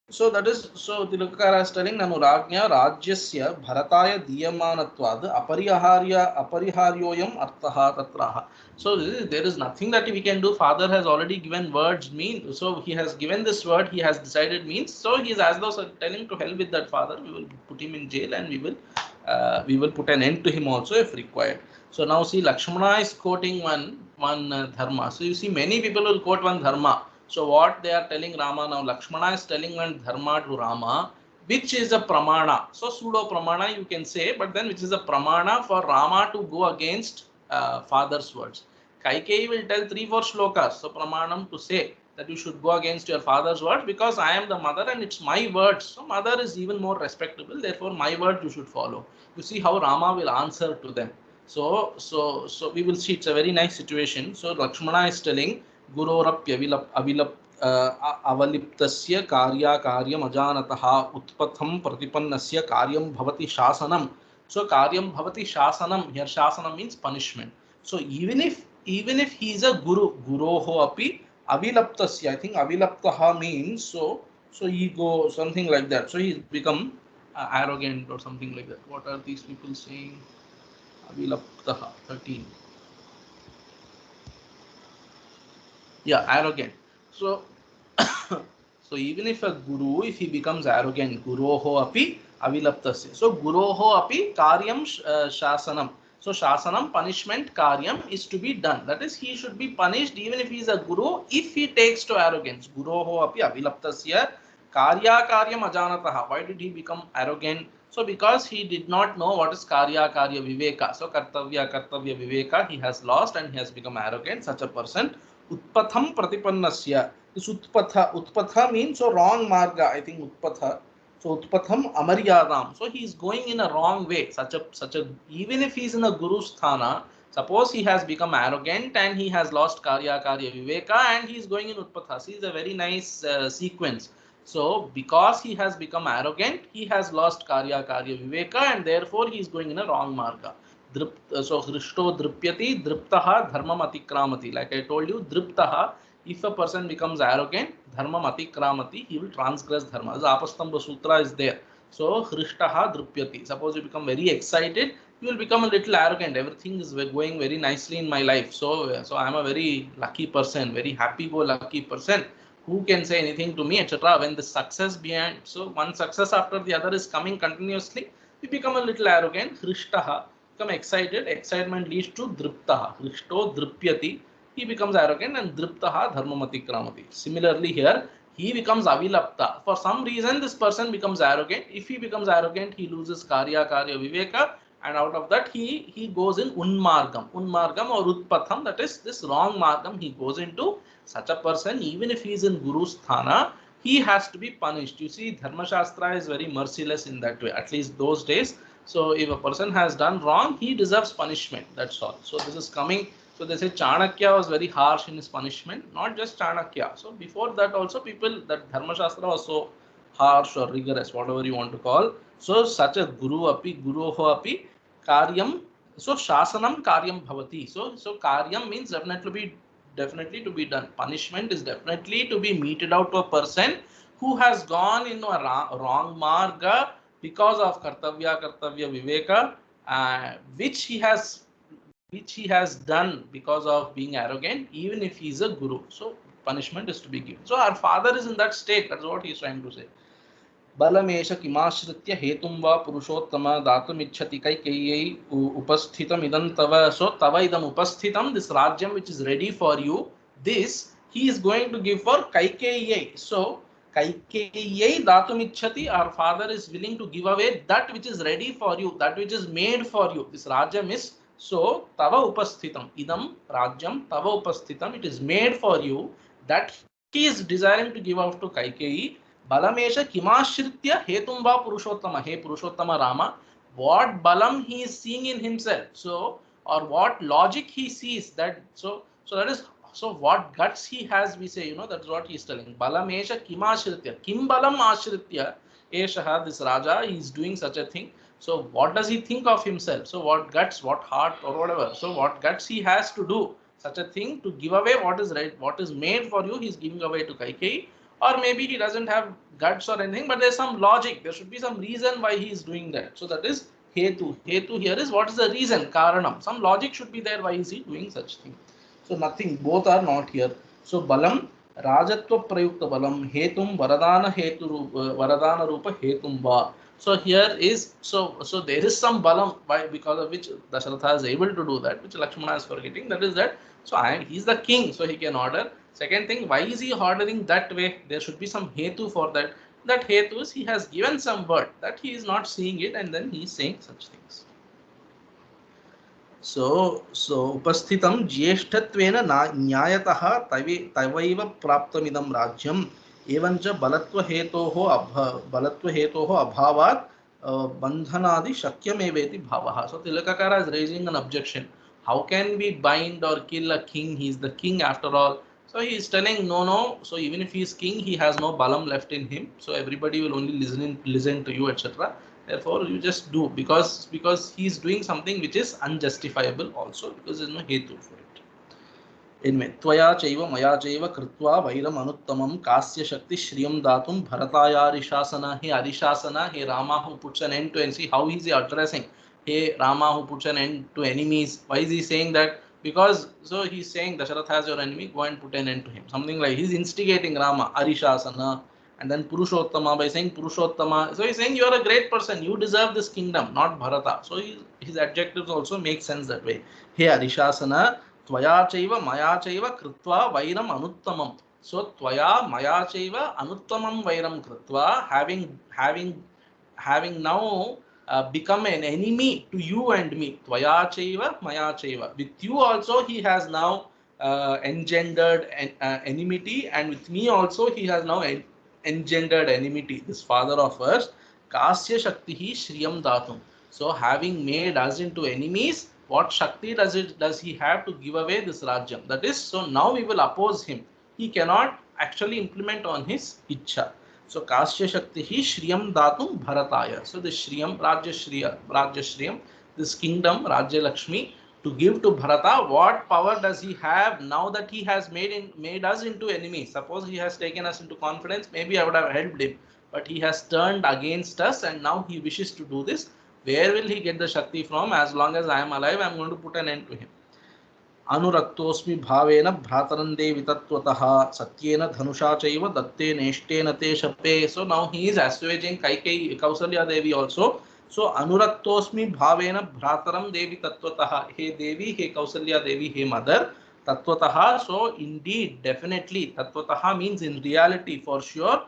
So that is, so Tilakara is telling Nanu Rajnya Rajyasya Bharataya Diyamanatvad Apariharyoyam Arthaha Tatraha. So there is nothing that we can do. Father has already given words, mean. So he has given this word, he has decided means. So he is as though telling to hell with that father. We will put him in jail and we will put an end to him also if required. So now see, Lakshmana is quoting one dharma. So you see, many people will quote one dharma. So what they are telling Rama now, Lakshmana is telling one dharma to Rama, which is a pramana. So pseudo pramana you can say, but then which is a pramana for Rama to go against father's words. Kaikeyi will tell 3-4 shlokas. So pramanam to say that you should go against your father's words because I am the mother and it's my words. So mother is even more respectable. Therefore, my word you should follow. You see how Rama will answer to them. So we will see. It's a very nice situation. So Lakshmana is telling Gurorapya avaliptasya karya karyam ajanataha utpatham pratipannasya karyam bhavati shasanam. So karyam bhavati shasanam. Here shasanam means punishment. So even if he is a guroho api avilaptasya. I think avilaptaha means so ego, something like that. So he's become arrogant or something like that. What are these people saying? Avilaptaha 13. Yeah, arrogant. So so even if a guru, if he becomes arrogant, guroho api avilaptasya. So guroho api karyam shasanam. So shasanam, punishment, karyam is to be done. That is, he should be punished even if he is a guru, if he takes to arrogance. Guroho api avilaptasya karya karyam ajanataha. Why did he become arrogant? So because he did not know what is karya viveka. So kartavya viveka he has lost and he has become arrogant. Such a person. Utpatham pratipannasya. This utpatha means so wrong marga. I think utpatha. So utpatham amaryadam. So he is going in a wrong way. Such a even if he is in a guru sthana, suppose he has become arrogant and he has lost karya viveka and he is going in utpatha. See, it's a very nice sequence. So because he has become arrogant, he has lost karya viveka and therefore he is going in a wrong marga. So Hrishto Dripyati, Driptaha, Dharmam Atikramati. Like I told you, Driptaha, if a person becomes arrogant, Dharmam Atikramati, he will transgress Dharma. The Apastamba Sutra is there. So Hrishtaha Dripyati. Suppose you become very excited, you will become a little arrogant. Everything is going very nicely in my life. So I am a very lucky person, very happy-go-lucky person. who can say anything to me, etc. When the success behind, so one success after the other is coming continuously, we become a little arrogant. Hrishtaha, become excited. Excitement leads to driptaha. Hrishto dripyati, he becomes arrogant, and driptaha dharmamati kramati. Similarly here, he becomes avilapta. For some reason, this person becomes arrogant. If he becomes arrogant, he loses karya viveka, and out of that he goes in unmargam or utpatham, that is this wrong margam he goes into. Such a person, even if he is in guru sthana, he has to be punished. You see, dharma shastra is very merciless in that way, at least those days. So if a person has done wrong, he deserves punishment, that's all. So this is coming, so they say Chanakya was very harsh in his punishment, not just Chanakya. So before that also, people, that dharma shastra was so harsh or rigorous, whatever you want to call. So such a guruho api karyam, so shasanam karyam bhavati. So karyam means definitely to be done. Punishment is definitely to be meted out to a person who has gone in a wrong marga because of kartavya viveka, which he has done because of being arrogant, even if he is a guru. So punishment is to be given. So our father is in that state. That's what he is trying to say. बलमेष किमाश्रित्य हेतुं वा पुरुषोत्तम दातुमिच्छति कैकेय्यै उपस्थितमिदं तव. So तव idam upasthitam, this rajyam which is ready for you, this he is going to give for Kaikeyi. So Kaikeyi datumicchati, our father is willing to give away that which is ready for you, that which is made for you. This rajyam is, so tava upasthitam, idam rajyam tava upasthitam, it is made for you, that he is desiring to give out to Kaikeyi. Balamesha kimashritya hetumva purushottama, he purushottama Rama, what balam he is seeing in himself, so, or what logic he sees, that so that is, so what guts he has, we say, that's what he is telling. Balamesha kimashritya, kim balam ashritya eshaha, this raja is doing such a thing. So what does he think of himself? So what guts, what heart, or whatever, so what guts he has to do such a thing, to give away what is right, what is made for you, he is giving away to Kaikeyi. Or maybe he doesn't have guts or anything, but there's some logic, there should be some reason why he is doing that. So that is hetu. Hetu here is what is the reason, karanam, some logic should be there, why is he doing such thing. So nothing, both are not here. So balam rajatva prayukta balam hetum varadana rupa hetum va. So here is, so there is some balam, by because of which Dasharatha is able to do that, which Lakshmana is forgetting, that is that, so he's the king, so he can order. Second thing, why is he ordering that way? There should be some hetu for that. That hetu is, he has given some word that he is not seeing it, and then he is saying such things. So upasthitam jyeshtatvena nyayatah tavaiva praptamidam rajyam evancha balatva hetoho abhavat bandhanadi shakyameveti bhavaha. So Tilakakara is raising an objection. How can we bind or kill a king? He is the king after all. So he is telling, no. So even if he is king, he has no balam left in him. So everybody will only listen to you, etc. Therefore, you just do, because he is doing something which is unjustifiable also, because there is no hetu for it. Anyway, tvaya chaiva maya chaiva kritva vairam anuttamam kasya shakti shriyam datum bharataya arishasana. Hey Arishasana, hey Rama, who puts an end to, and see how he is addressing. Hey Rama, who puts an end to enemies. Why is he saying that? Because, so he's saying Dasharatha has your enemy, go and put an end to him. Something like he's instigating Rama, Arishasana. And then Purushottama, by saying Purushottama, so he's saying you are a great person, you deserve this kingdom, not Bharata. So his adjectives also make sense that way. Hey Arishasana, tvaya chaiva maya chaiva kritva vairam anuttamam. So tvaya maya chaiva anuttamam vairam kritva, having now become an enemy to you and me. Tvaya chaiva maya chaiva. With you also he has now engendered enmity, and with me also he has now engendered enmity, this father of us. Kasya shaktihi shriyam datum. So having made us into enemies, what shakti does he have to give away this rajyam? That is, so now we will oppose him. He cannot actually implement on his ichha. So kasya shaktihi shriyam datum bharataya. So the shriyam, rajya this kingdom, Rajya Lakshmi, to give to Bharata. What power does he have now that he has made us into enemies? Suppose he has taken us into confidence, maybe I would have helped him, but he has turned against us, and now he wishes to do this. Where will he get the Shakti from? As long as I am alive, I am going to put an end to him. अनुरक्तोऽस्मि भावेन भ्रातरं देवि तत्त्वतः सत्येन धनुषा चैव दत्तेनेष्टेन ते शपे. So now he is assuaging Kaikeyi, Kausalya Devi also. So अनुरक्तोऽस्मि भावेन भ्रातरं देवि तत्त्वतः. Hey Devi, hey Kausalya Devi, hey mother. Tattvataha, so indeed, definitely, Tattvataha means in reality, for sure.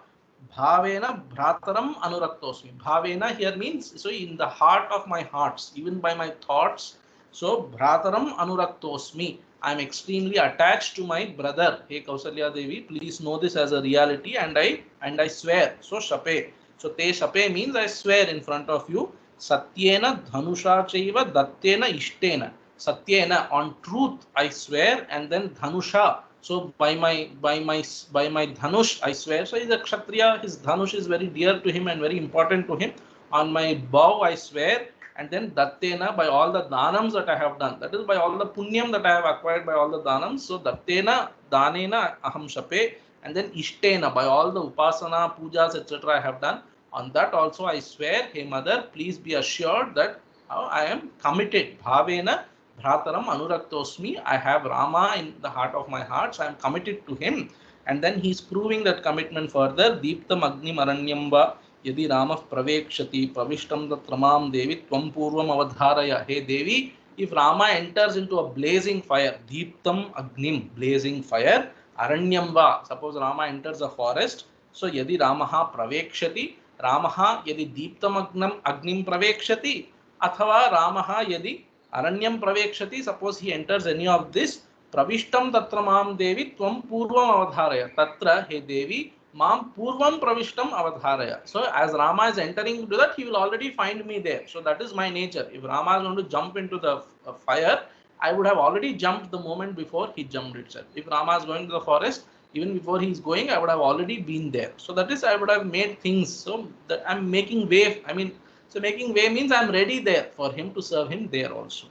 Bhavena bhrataram anuraktoasmi. Bhavena here means, so in the heart of my hearts, even by my thoughts. So bhrataram anuraktoasmi. I am extremely attached to my brother. Hey Kausalya Devi, please know this as a reality, and I swear. So shape. So te shape means I swear in front of you. Satyena dhanusha chaiva dattena ishtena. Satyena, on truth I swear, and then dhanusha. So by my dhanush I swear. So he's a kshatriya. His dhanush is very dear to him and very important to him. On my bow I swear, and then dattena, by all the danams that I have done. That is by all the punyam that I have acquired by all the danams. So dattena danena aham shape, and then ishtena, by all the upasana, pujas, etc. I have done. On that also I swear, hey mother, please be assured that I am committed. Bhavena Bhrataram Anuraktosmi. I have Rama in the heart of my heart, so I am committed to him. And then he is proving that commitment further. Deeptam Agni Maranyamba Yadi Rama Pravekshati Pravishtam Tramam Devi Tvam Purvam Avadharaya. Hey Devi, if Rama enters into a blazing fire, Deeptam Agnim, blazing fire, Aranyamba, suppose Rama enters a forest, so Yadi Ramaha Pravekshati, Ramaha Yadi Deeptam Agnim Pravekshati, Athava Ramaha Yadi Aranyam Pravekshati, suppose he enters any of this, Pravishtam Tatra Mam Devi Tvam Purvam Avadharaya. Tatra, hey Devi, Mam Purvam Pravishtam Avadharaya. So as Rama is entering into that, he will already find me there. So that is my nature. If Rama is going to jump into the fire, I would have already jumped the moment before he jumped itself. If Rama is going to the forest, even before he is going, I would have already been there. So that is, I would have made things so that I am making way. I mean, so making way means I am ready there for him to serve him there also.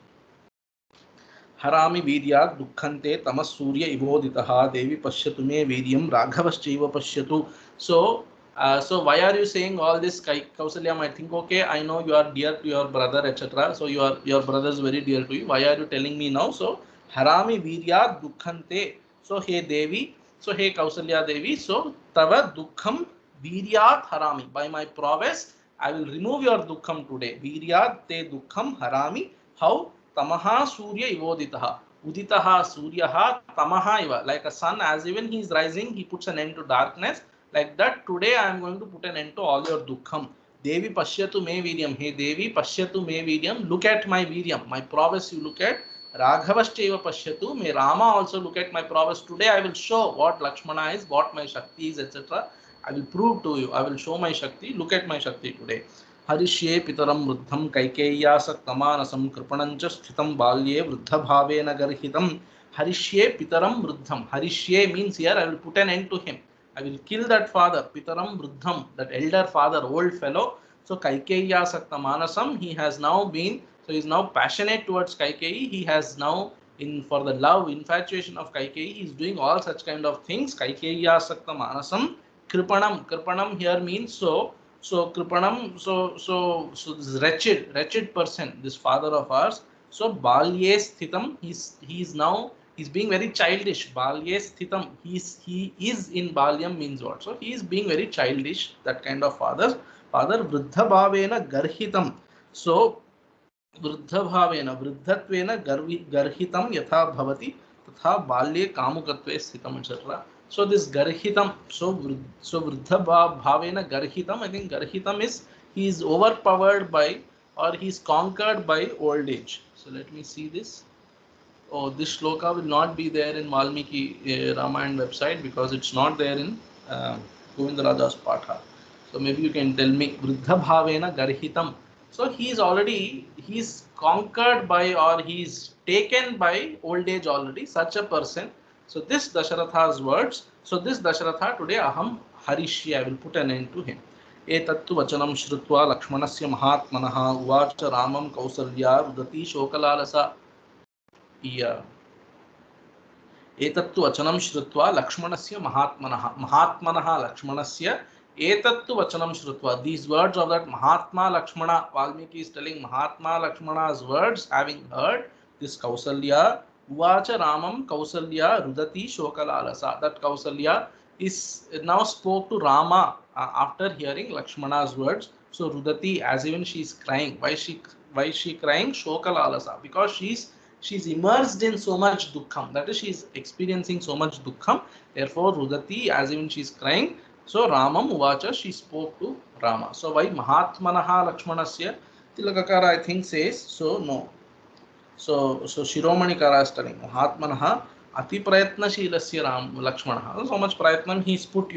Harami Vidyat Dukkhante Tamas Surya Ivoditaha Devi Pashyatu Me Vidyam Raghavaschiva Pashyatu. So why are you saying all this? Kausalya might think, okay, I know you are dear to your brother, etc. So your brother is very dear to you. Why are you telling me now? So Harami Vidyat Dukkhante. So hey Devi, so hey Kausalya Devi, so Tava Dukkham Vidyat Harami. By my prowess, I will remove your Dukkham today. Vidyat Te Dukkham Harami. How? Tamaha Surya Ivoditaha. Uditaha Suryaha Tamaha Iva. Like a sun, as even he is rising, he puts an end to darkness. Like that, today I am going to put an end to all your dukkham. Devi Pashyatu Me Vidyam. Hey Devi Pashyatu Me Vidyam. Look at my Vidyam. My prowess you look at. Raghavascha Pashyatu. May Rama also look at my prowess. Today I will show what Lakshmana is, what my Shakti is, etc. I will prove to you. I will show my Shakti. Look at my Shakti today. हरिष्ये पितरं वृद्धं कैकेय्यासक्तमानसं कृपणं च स्थितं बाल्ये वृद्धभावेन गर्हितं हरिष्ये पितरं वृद्धं. Harishe means here I will put an end to him. I will kill that father, Pitaram Vruddham, that elder father, old fellow. So Kaikeyyasaktamanasam, he has now been, so he is now passionate towards Kaikeyi. He has now, for the love, infatuation of Kaikeyi, he is doing all such kind of things. Kaikeyyasaktamanasam, Kripanam here means Kripanam, this wretched person, this father of ours. So Balye Sthitam, he's being very childish. Balye Sthitam, he is in Balyam means what? So he is being very childish, that kind of father. Father Vruddha Bhavena Garhitam. So Vruddha Bhavena, Vruddhatvena Garhitam Yatha Bhavati, Tatha Balye Kamukatve Sthitam, etc. So this Garhitam, so Vruddha Bhavena Garhitam, I think Garhitam is, he is overpowered by, or he is conquered by old age. So let me see this. Oh, this shloka will not be there in Valmiki Ramayana website because it's not there in Govindaraja's Patha. So maybe you can tell me, Vruddha Bhavena Garhitam. So he's conquered by, or he's taken by old age already, such a person. So this Dasharatha's words, so this Dasharatha today aham harishye, I will put an end to him. Etattu vachanam shrutva lakshmanasya mahatmanaha uvacha ramam kausalya rudati shokalalasa. Yeah. Etattu vachanam shrutva lakshmanasya mahatmanaha lakshmanasya etattu vachanam shrutva. These words of that Mahatma Lakshmana, Valmiki is telling Mahatma Lakshmana's words, having heard this Kausalya, Uvacha Ramam Kausalya Rudati Shokalalasa. That Kausalya is now spoke to Rama after hearing Lakshmana's words. So Rudati, as even she is crying. Why she crying? Shokalalasa. Because she's immersed in so much dukkham. That is, she is experiencing so much dukkham. Therefore, Rudati, as even she is crying. So Ramam Uvacha, she spoke to Rama. So why Mahatmanaha Lakshmanasya Tilakakara, I think, says so. No. So Shiromani Kara is telling Mahatmanaha Ati Prayatnashilasya Ram Lakshmanaha. So much Prayatnam he's put,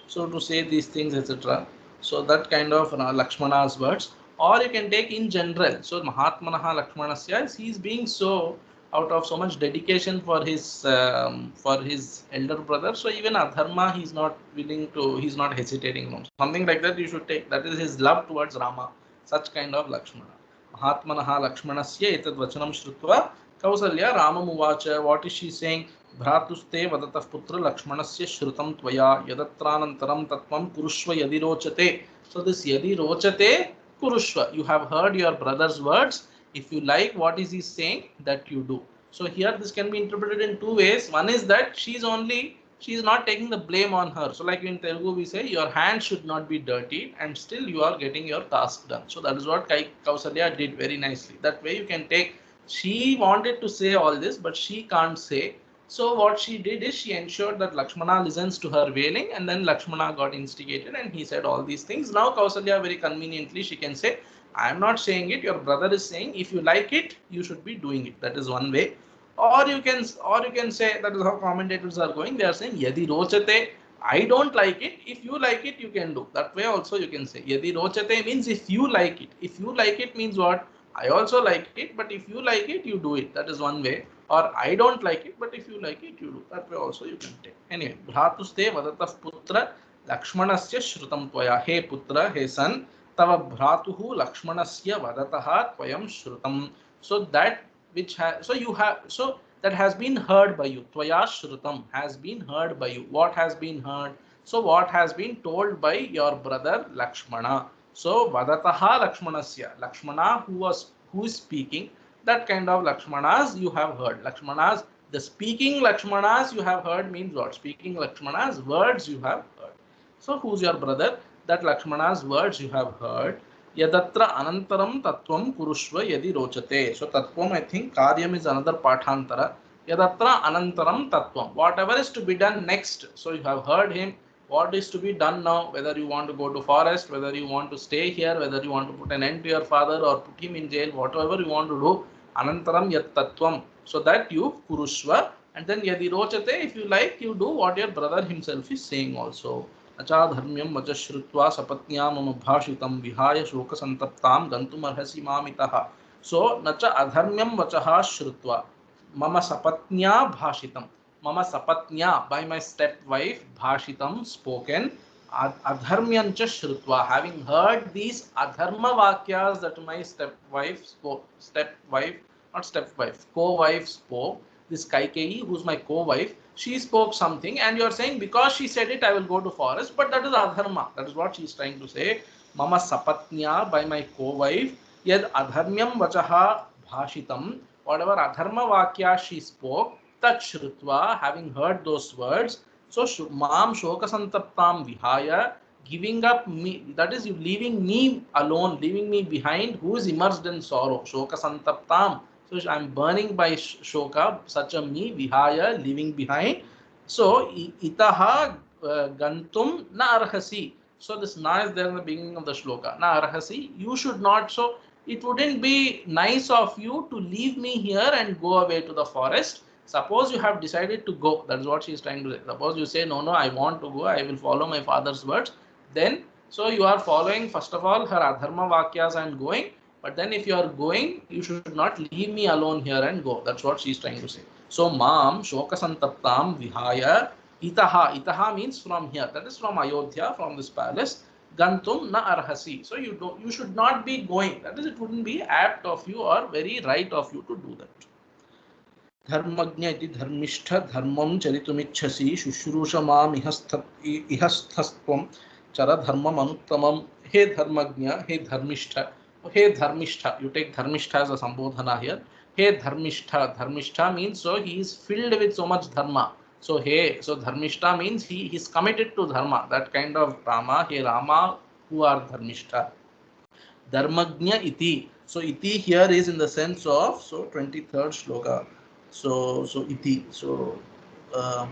so to say these things, etc. So that kind of Lakshmana's words. Or you can take in general. So Mahatmanaha Lakshmanasya is he's being so out of so much dedication for his elder brother. So even Adharma he's not willing to, he's not hesitating. Something like that you should take. That is his love towards Rama. Such kind of Lakshmana. Mahatmanaha Lakshmanasya etad vachanam shrutva Kausalya Ramamuvacha. What is she saying? Bhratuste vadatah putra Lakshmanasya shrutam tvaya yadatranantaram tatvam kurushva yadi rochate. So this yadi rochate kurushva. You have heard your brother's words. If you like what is he saying, that you do. So here this can be interpreted in two ways. One is that she is not taking the blame on her. So like in Telugu we say your hand should not be dirty and still you are getting your task done. So that is what Kausalya did very nicely. That way you can take, she wanted to say all this but she can't say. So what she did is she ensured that Lakshmana listens to her wailing, and then Lakshmana got instigated and he said all these things. Now Kausalya very conveniently she can say, I am not saying it, your brother is saying, if you like it, you should be doing it. That is one way. Or you can say, that is how commentators are going. They are saying yadi rochate, I don't like it. If you like it, you can do. That way also you can say yadi rochate means if you like it. If you like it means what? I also like it, but if you like it, you do it. That is one way. Or I don't like it, but if you like it, you do. That way also you can take. Anyway, Bhratuste vadatah putra Lakshmanasya shrutam tvaya. Hey putra, hey son, tava bhratuhu Lakshmanasya vadatah tvayam shrutam. So that which has, so you have, so that has been heard by you. Tvaya shrutam has been heard by you. What has been heard? So what has been told by your brother Lakshmana. So vadataha Lakshmanasya, Lakshmana who is speaking, that kind of Lakshmanas you have heard. Lakshmanas, the speaking Lakshmanas you have heard means what? Speaking Lakshmanas words you have heard. So who's your brother? That Lakshmana's words you have heard. Yadatra anantaram tatvam kurushva yadi rochate. So tatvam, I think karyam is another pathantara. Yadatra anantaram tatvam. Whatever is to be done next. So you have heard him. What is to be done now? Whether you want to go to forest, whether you want to stay here, whether you want to put an end to your father or put him in jail, whatever you want to do. Anantaram yat tatvam. So that you kurushva. And then yadi rochate, if you like, you do what your brother himself is saying also. Acha dharmyam vacha shrutva sapatnya mama bhashitam vihaya shoka santaptam gantum arhasi mamitaha. So nacha adharmyam vachaha shrutva mama sapatnya bhashitam. Mama sapatnya, by my stepwife, bhashitam, spoken. Adharmyancha shrutva, having heard these adharma vakyas that my stepwife spoke, co-wife spoke. This Kaikeyi, who's my co-wife, she spoke something, and you are saying because she said it, I will go to forest. But that is adharma. That is what she is trying to say. Mama sapatnya, by my co-wife, yad adharmyam vachaha bhashitam, whatever adharma vakya she spoke, tat shrutva, having heard those words. So mam shoka santaptam vihaya, giving up me, that is you leaving me alone, leaving me behind, who is immersed in sorrow. Shoka santaptam. So I am burning by shoka, such a me, vihaya, leaving behind. So itaha gantum na arhasi. So this na is there in the beginning of the shloka. Na arhasi, you should not. So it wouldn't be nice of you to leave me here and go away to the forest. Suppose you have decided to go. That is what she is trying to say. Suppose you say, no, I want to go. I will follow my father's words. Then, so you are following, first of all, her adharma vakyas and going. But then if you are going, you should not leave me alone here and go. That's what she is trying to say. So, mam shoka santaptam vihaya itaha. Itaha means from here. That is from Ayodhya, from this palace. Gantum na arhasi. So you should not be going. That is, it wouldn't be apt of you or very right of you to do that. Dharmagnya iti dharmishtha dharmam charitumicchasi shushrusa mam ihasthastvam chara dharmam anuttamam. Hey dharmagnya, hey dharmishtha. Hey dharmishtha, you take dharmishtha as a sambodhana here. Hey Dharmishtha. Dharmishtha means so he is filled with so much dharma. So hey, so Dharmishtha means he is committed to dharma. That kind of Rama. Hey Rama, who are Dharmishtha. Dharmagnya iti. So iti here is in the sense of so 23rd shloka. So iti. Uh,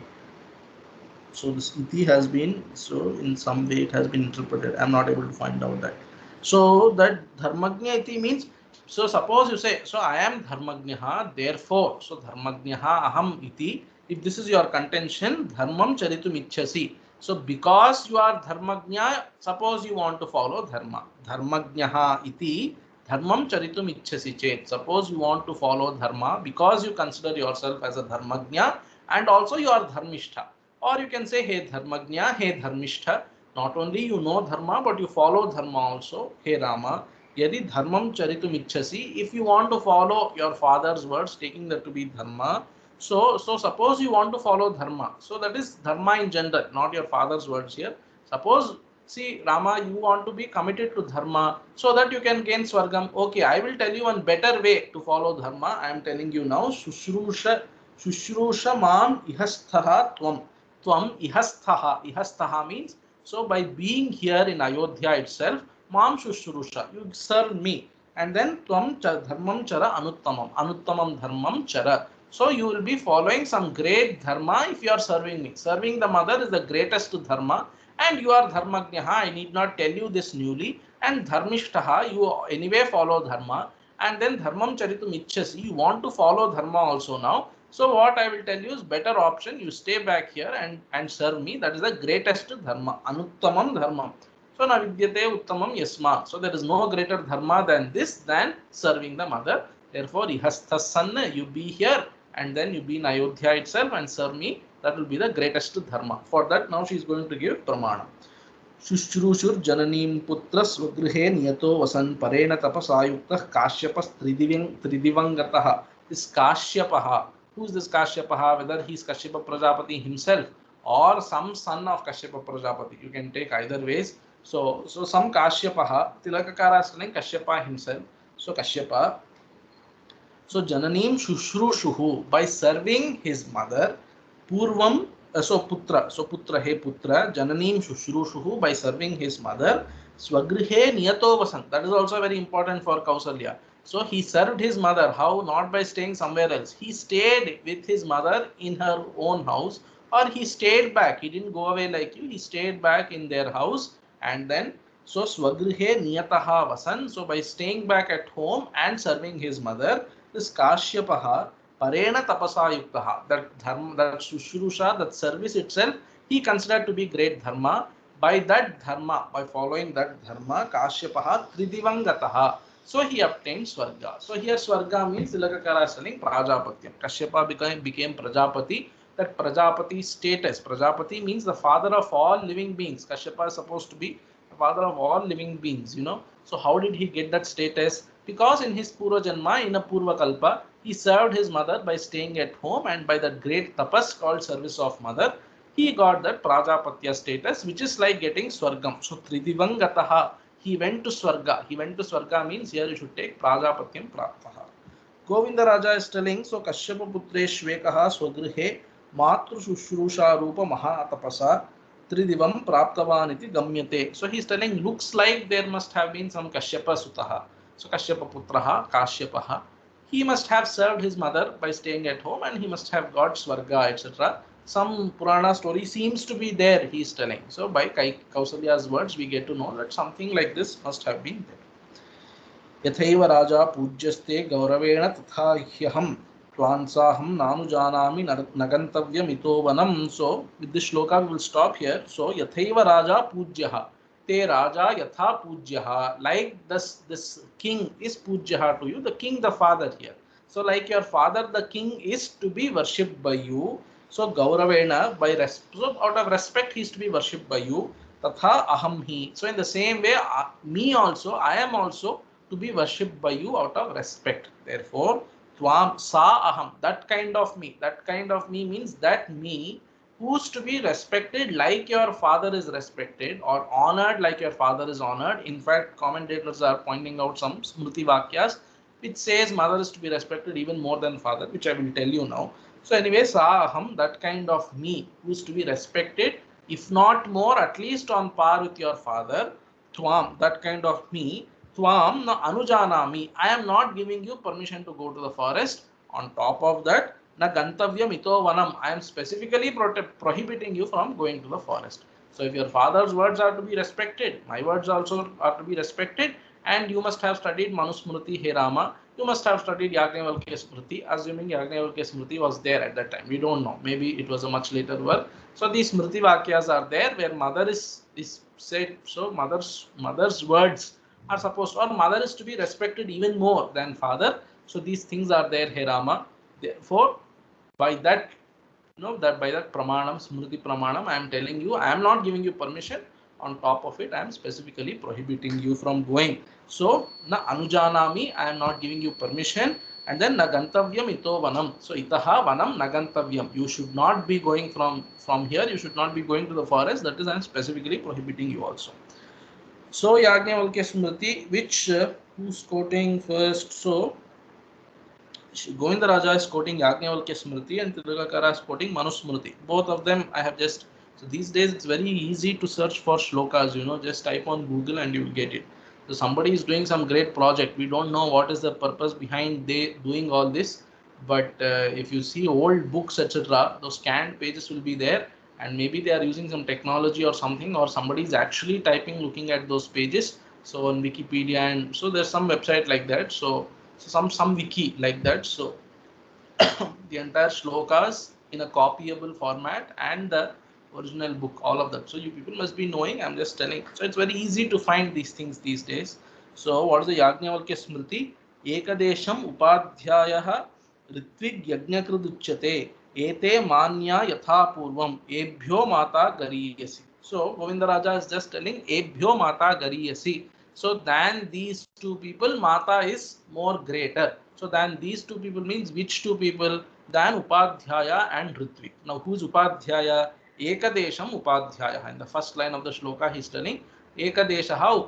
so this iti has been so in some way it has been interpreted. I'm not able to find out that. So that dharmagnya iti means so suppose you say so I am dharmagnya therefore so dharmagnya aham iti. If this is your contention, dharmam charitum ichhasi. So because you are dharmagnya, suppose you want to follow dharma. Dharmagnya iti dharmam charitum ichhasi chet. Suppose you want to follow dharma because you consider yourself as a dharmagnya and also you are dharmishtha. Or you can say hey dharmagnya, hey dharmishtha. Not only you know dharma but you follow dharma also. Hey Rama, yadi dharmam charitum ichhasi. If you want to follow your father's words, taking that to be dharma. So suppose you want to follow dharma. So that is dharma in general, not your father's words here. Suppose, see Rama, you want to be committed to dharma so that you can gain swargam. Okay, I will tell you one better way to follow dharma. I am telling you now. Shushrusha mam ihasthaha tvam. Tvam ihasthaha. Ihasthaha means so by being here in Ayodhya itself, mam shushrusha, you serve me. And then tvam dharmam chara anuttamam. Anuttamam dharmam chara. So you will be following some great dharma if you are serving me. Serving the mother is the greatest dharma, and you are dharmagnaha. I need not tell you this newly. And dharmishtaha, you anyway follow dharma. And then dharmam charitum ichhasi, you want to follow dharma also now. So what I will tell you is better option. You stay back here and serve me. That is the greatest dharma. Anuttamam dharma. So na vidyate uttamam yasma. So there is no greater dharma than this than serving the mother. Therefore, ihasthasanna, you be here and then you be in Ayodhya itself and serve me. That will be the greatest dharma. For that, now she is going to give pramana. Shushrushur jananim putra swagrihe niyato vasan parena tapasayuktah Kashyapas tridivangataha. This Kashyapaha. Who is this Kashyapaha? Whether he is Kashyapa Prajapati himself or some son of Kashyapa Prajapati. You can take either ways. So some Kashyapaha, Tilakakara is telling Kashyapa himself. So Kashyapa. So Jananim Shushrushuhu, by serving his mother, Purvam, so Putra, hey Putra, Jananim Shushrushuhu, by serving his mother, Swagrihe Niyato Vasan. That is also very important for Kausalya. So he served his mother. How? Not by staying somewhere else. He stayed with his mother in her own house, or he stayed back. He didn't go away like you. He stayed back in their house, and then so Swagrihe Niyataha Vasan. So by staying back at home and serving his mother, this Kashyapaha Parena Tapasa Yuktaha, that dharma, that Shushrusha, that service itself, he considered to be great dharma. By that dharma, by following that dharma, Kashyapaha Tridivangataha. So he obtained Swarga. So here Swarga means Tilakakara is telling Prajapatyam. Kashyapa became Prajapati. That Prajapati status. Prajapati means the father of all living beings. Kashyapa is supposed to be the father of all living beings, you know. So how did he get that status? Because in his Purva Janma, in a Purva Kalpa, he served his mother by staying at home, and by that great tapas called service of mother, he got that Prajapatya status, which is like getting Swargam. So Tridivangataha, he went to Swarga. He went to Swarga means here you should take Prajapatyam Praptaha. Govinda Raja is telling, so Kashyapa Putreshvekaha Swagrihe Matru Shushrusha Rupa Mahatapasa Tridivam Praptavaniti Gamyate. So he is telling, looks like there must have been some Kashyapa Sutaha. So Kashyapa Putraha, Kashyapaha, he must have served his mother by staying at home, and he must have got Swarga, etc. Some Purana story seems to be there, he is telling. So by Kausalya's words, we get to know that something like this must have been there. Yathaiva Raja Pujyaste Gauravena Tatha Hyaham Tvansaham Nanu Janami Nagantavyam Ito Vanam. So with this shloka we will stop here. So Yathaiva Raja Pujyaha. Te Raja Yatha Pujyaha. Like this king is Pujyaha to you, the king, the father here. So like your father, the king is to be worshipped by you. So Gauravena, by so out of respect, he is to be worshipped by you. Tatha aham hi. So in the same way, me also, I am also to be worshipped by you out of respect. Therefore, Tvam sa aham, that kind of me. That kind of me means that me who's to be respected like your father is respected, or honored like your father is honored. In fact, commentators are pointing out some Smriti Vakyas. which says mother is to be respected even more than father, which I will tell you now. So anyway, sa aham, that kind of me who is to be respected, if not more, at least on par with your father. Tvam, that kind of me. Tvam na anujanami. I am not giving you permission to go to the forest. On top of that, na gantavyam ito vanam. I am specifically prohibiting you from going to the forest. So if your father's words are to be respected, my words also are to be respected, and you must have studied Manusmriti He Rama. You must have studied Yagnavalkya Smriti, assuming Yagnavalkya Smriti was there at that time. We don't know. Maybe it was a much later work. So these Smriti Vakyas are there where mother is said. So mother's words are supposed, or mother is to be respected even more than father. So these things are there, He Rama. Therefore, by that, that by that pramanam, smriti pramanam, I am telling you, I am not giving you permission. On top of it, I am specifically prohibiting you from going. So na anujanami, I am not giving you permission. And then nagantavyam ito vanam. So itaha vanam nagantavyam. You should not be going from here. You should not be going to the forest. That is, I am specifically prohibiting you also. So Yagnavalkya Smriti, which who's quoting first? So Govindaraja is quoting Yagnavalkya Smriti and Tirugakara is quoting Manusmriti. Both of them I have just, so these days it's very easy to search for shlokas, just type on Google and you will get it. So somebody is doing some great project. We don't know what is the purpose behind they doing all this, but if you see old books, etc., those scanned pages will be there, and maybe they are using some technology or something, or somebody is actually typing, looking at those pages. So on Wikipedia, and so there's some website like that. So some wiki like that. So the entire shlokas in a copyable format and the original book, all of that. So you people must be knowing. I'm just telling. So it's very easy to find these things these days. So what is the Yagnavalkya Smriti? Ekadesham upadhyayah ritvig yajnakruduchyate ete manya yatha purvam ebhyo mata gariyasi. So Govindaraja is just telling ebhyo mata gariyasi. So than these two people, Mata is more greater. So than these two people means which two people? Than Upadhyaya and Ritvik. Now who is Upadhyaya? Ekadesham Upadhyaya. In the first line of the shloka, he is telling Ekadesham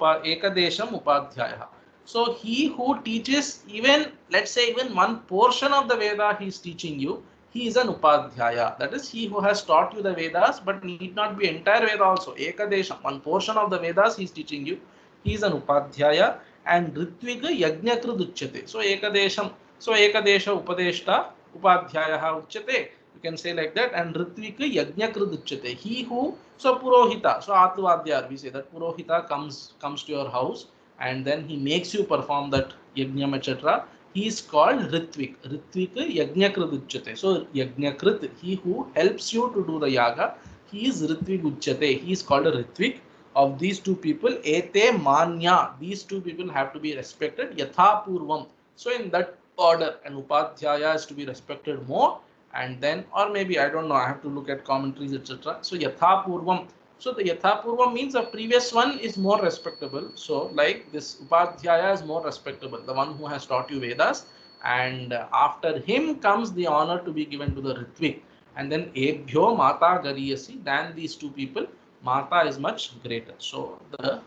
Upadhyaya. So he who teaches even, let's say, even one portion of the Veda he is teaching you, he is an Upadhyaya. That is, he who has taught you the Vedas, but need not be entire Veda also. Ekadesham, one portion of the Vedas he is teaching you. He is an Upadhyaya, and Ritvik Yajnakrud Uchyate. So Ekadesham, so Ekadesha Upadeshta Upadhyaya Uchyate. You can say like that. And Ritvik Yajnakrud Uchyate. He who, so Purohita, so Atvadyar, we say that Purohita comes to your house and then he makes you perform that Yajnam, etc. He is called Ritvik. Ritvik Yajnakrud Uchyate. So Yajnakrit, he who helps you to do the yaga, he is Ritvik Uchyate. He is called a Ritvik. Of these two people, ete manya, these two people have to be respected yatha purvam. So in that order, an upadhyaya is to be respected more, and then, or maybe I don't know, I have to look at commentaries, etc. So yatha purvam. So the yatha purvam means the previous one is more respectable. So like this upadhyaya is more respectable, the one who has taught you Vedas, and after him comes the honor to be given to the Ritvik, and then ebhyo mata gariyasi, than these two people, Mata is much greater. So the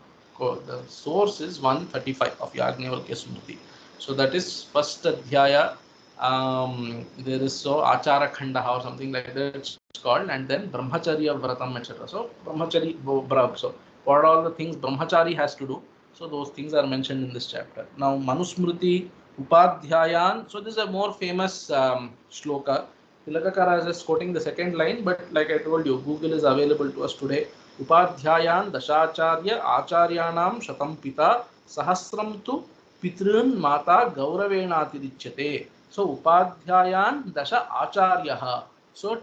source is 135 of Yagnavalkya Smriti. So that is first adhyaya. There is so Achara Khandaha or something like that it's called, and then Brahmacharya Vratam, etc. So Brahmachari, so what are all the things Brahmachari has to do? So those things are mentioned in this chapter. Now Manusmriti Upadhyayan. So this is a more famous shloka. Tilakakara is just quoting the second line, but like I told you, Google is available to us today. Upadhyayan Dashacharya Acharyanam Shatam Pita Sahasram tu Pitrun Mata Gauravenatidichyate. So Upadhyayan Dasha Acharyaha. So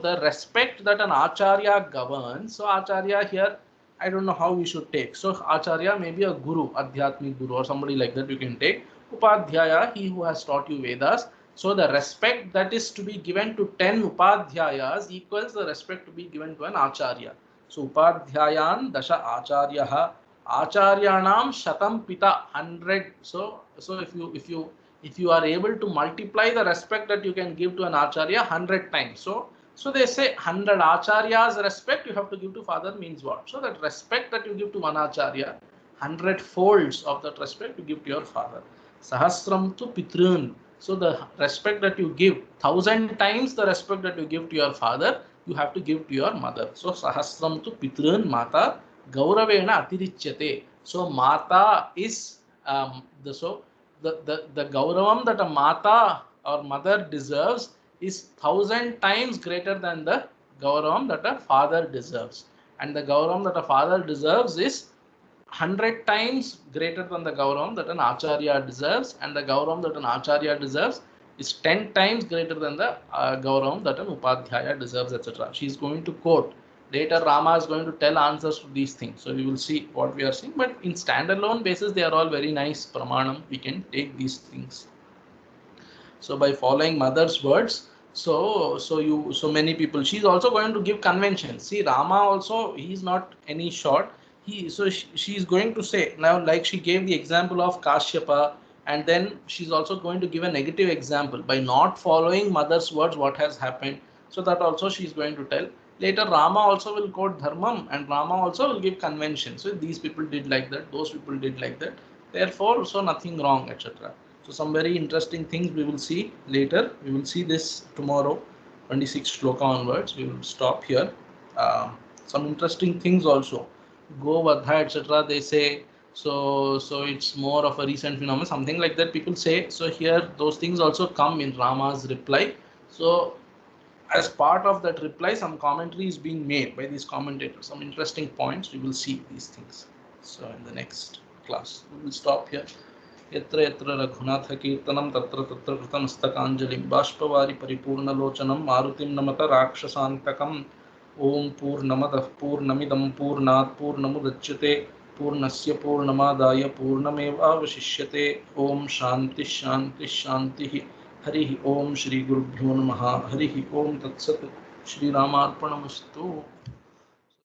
the respect that an Acharya governs. So Acharya here, I don't know how we should take. So Acharya may be a Guru, Adhyatmic Guru or somebody like that you can take. Upadhyaya, he who has taught you Vedas. So the respect that is to be given to 10 Upadhyayas equals the respect to be given to an Acharya. So Upadhyayan Dasha Acharyaha. Acharyanam Shatam Pita 100. So if you are able to multiply the respect that you can give to an Acharya 100 times. So they say 100 Acharyas respect you have to give to father means what? So that respect that you give to one Acharya, 100 folds of that respect you give to your father. Sahasram tu pitrun. So the respect that you give, 1,000 times the respect that you give to your father, you have to give to your mother. So sahasram tu pitrun mata gauravena atirichyate. So mata is the gauravam that a mata or mother deserves is 1,000 times greater than the gauravam that a father deserves. And the gauravam that a father deserves is 100 times greater than the gauravam that an acharya deserves, and the gauravam that an acharya deserves is 10 times greater than the gauravam that an upadhyaya deserves, etc. She is going to quote. Later, Rama is going to tell answers to these things. So we will see what we are seeing. But in standalone basis, they are all very nice pramanam. We can take these things. So by following mother's words, so many people. She's also going to give convention. See, Rama also, he's not any short. She's going to say now, like she gave the example of Kashyapa, and then she's also going to give a negative example by not following mother's words. What has happened? So that also she's going to tell. Later, Rama also will quote dharmam, and Rama also will give convention. So these people did like that, those people did like that. Therefore, so nothing wrong, etc. So some very interesting things we will see later. We will see this tomorrow, 26 shloka onwards. We will stop here. Some interesting things also. Go Vadha, etc. They say so it's more of a recent phenomenon, something like that. People say so. Here those things also come in Rama's reply. So as part of that reply, some commentary is being made by these commentators. Some interesting points. We will see these things. So in the next class, we will stop here. यत्र यत्र रघुनाथ कीर्तनं तत्र तत्र कृतमस्तकाञ्जलिं बाष्पवारि परिपूर्णलोचनं मारुतिं नमत राक्षसान्तकम् ॐ पूर्णमदः पूर्णमिदं पूर्णात् पूर्णमुदच्यते पूर्णस्य पूर्णमादाय पूर्णमेवावशिष्यते ॐ शान्तिः शान्तिः शान्तिः हरिः ॐ श्रीगुरुभ्यो नमः हरिः ॐ तत्सत् श्रीरामार्पणमस्तु।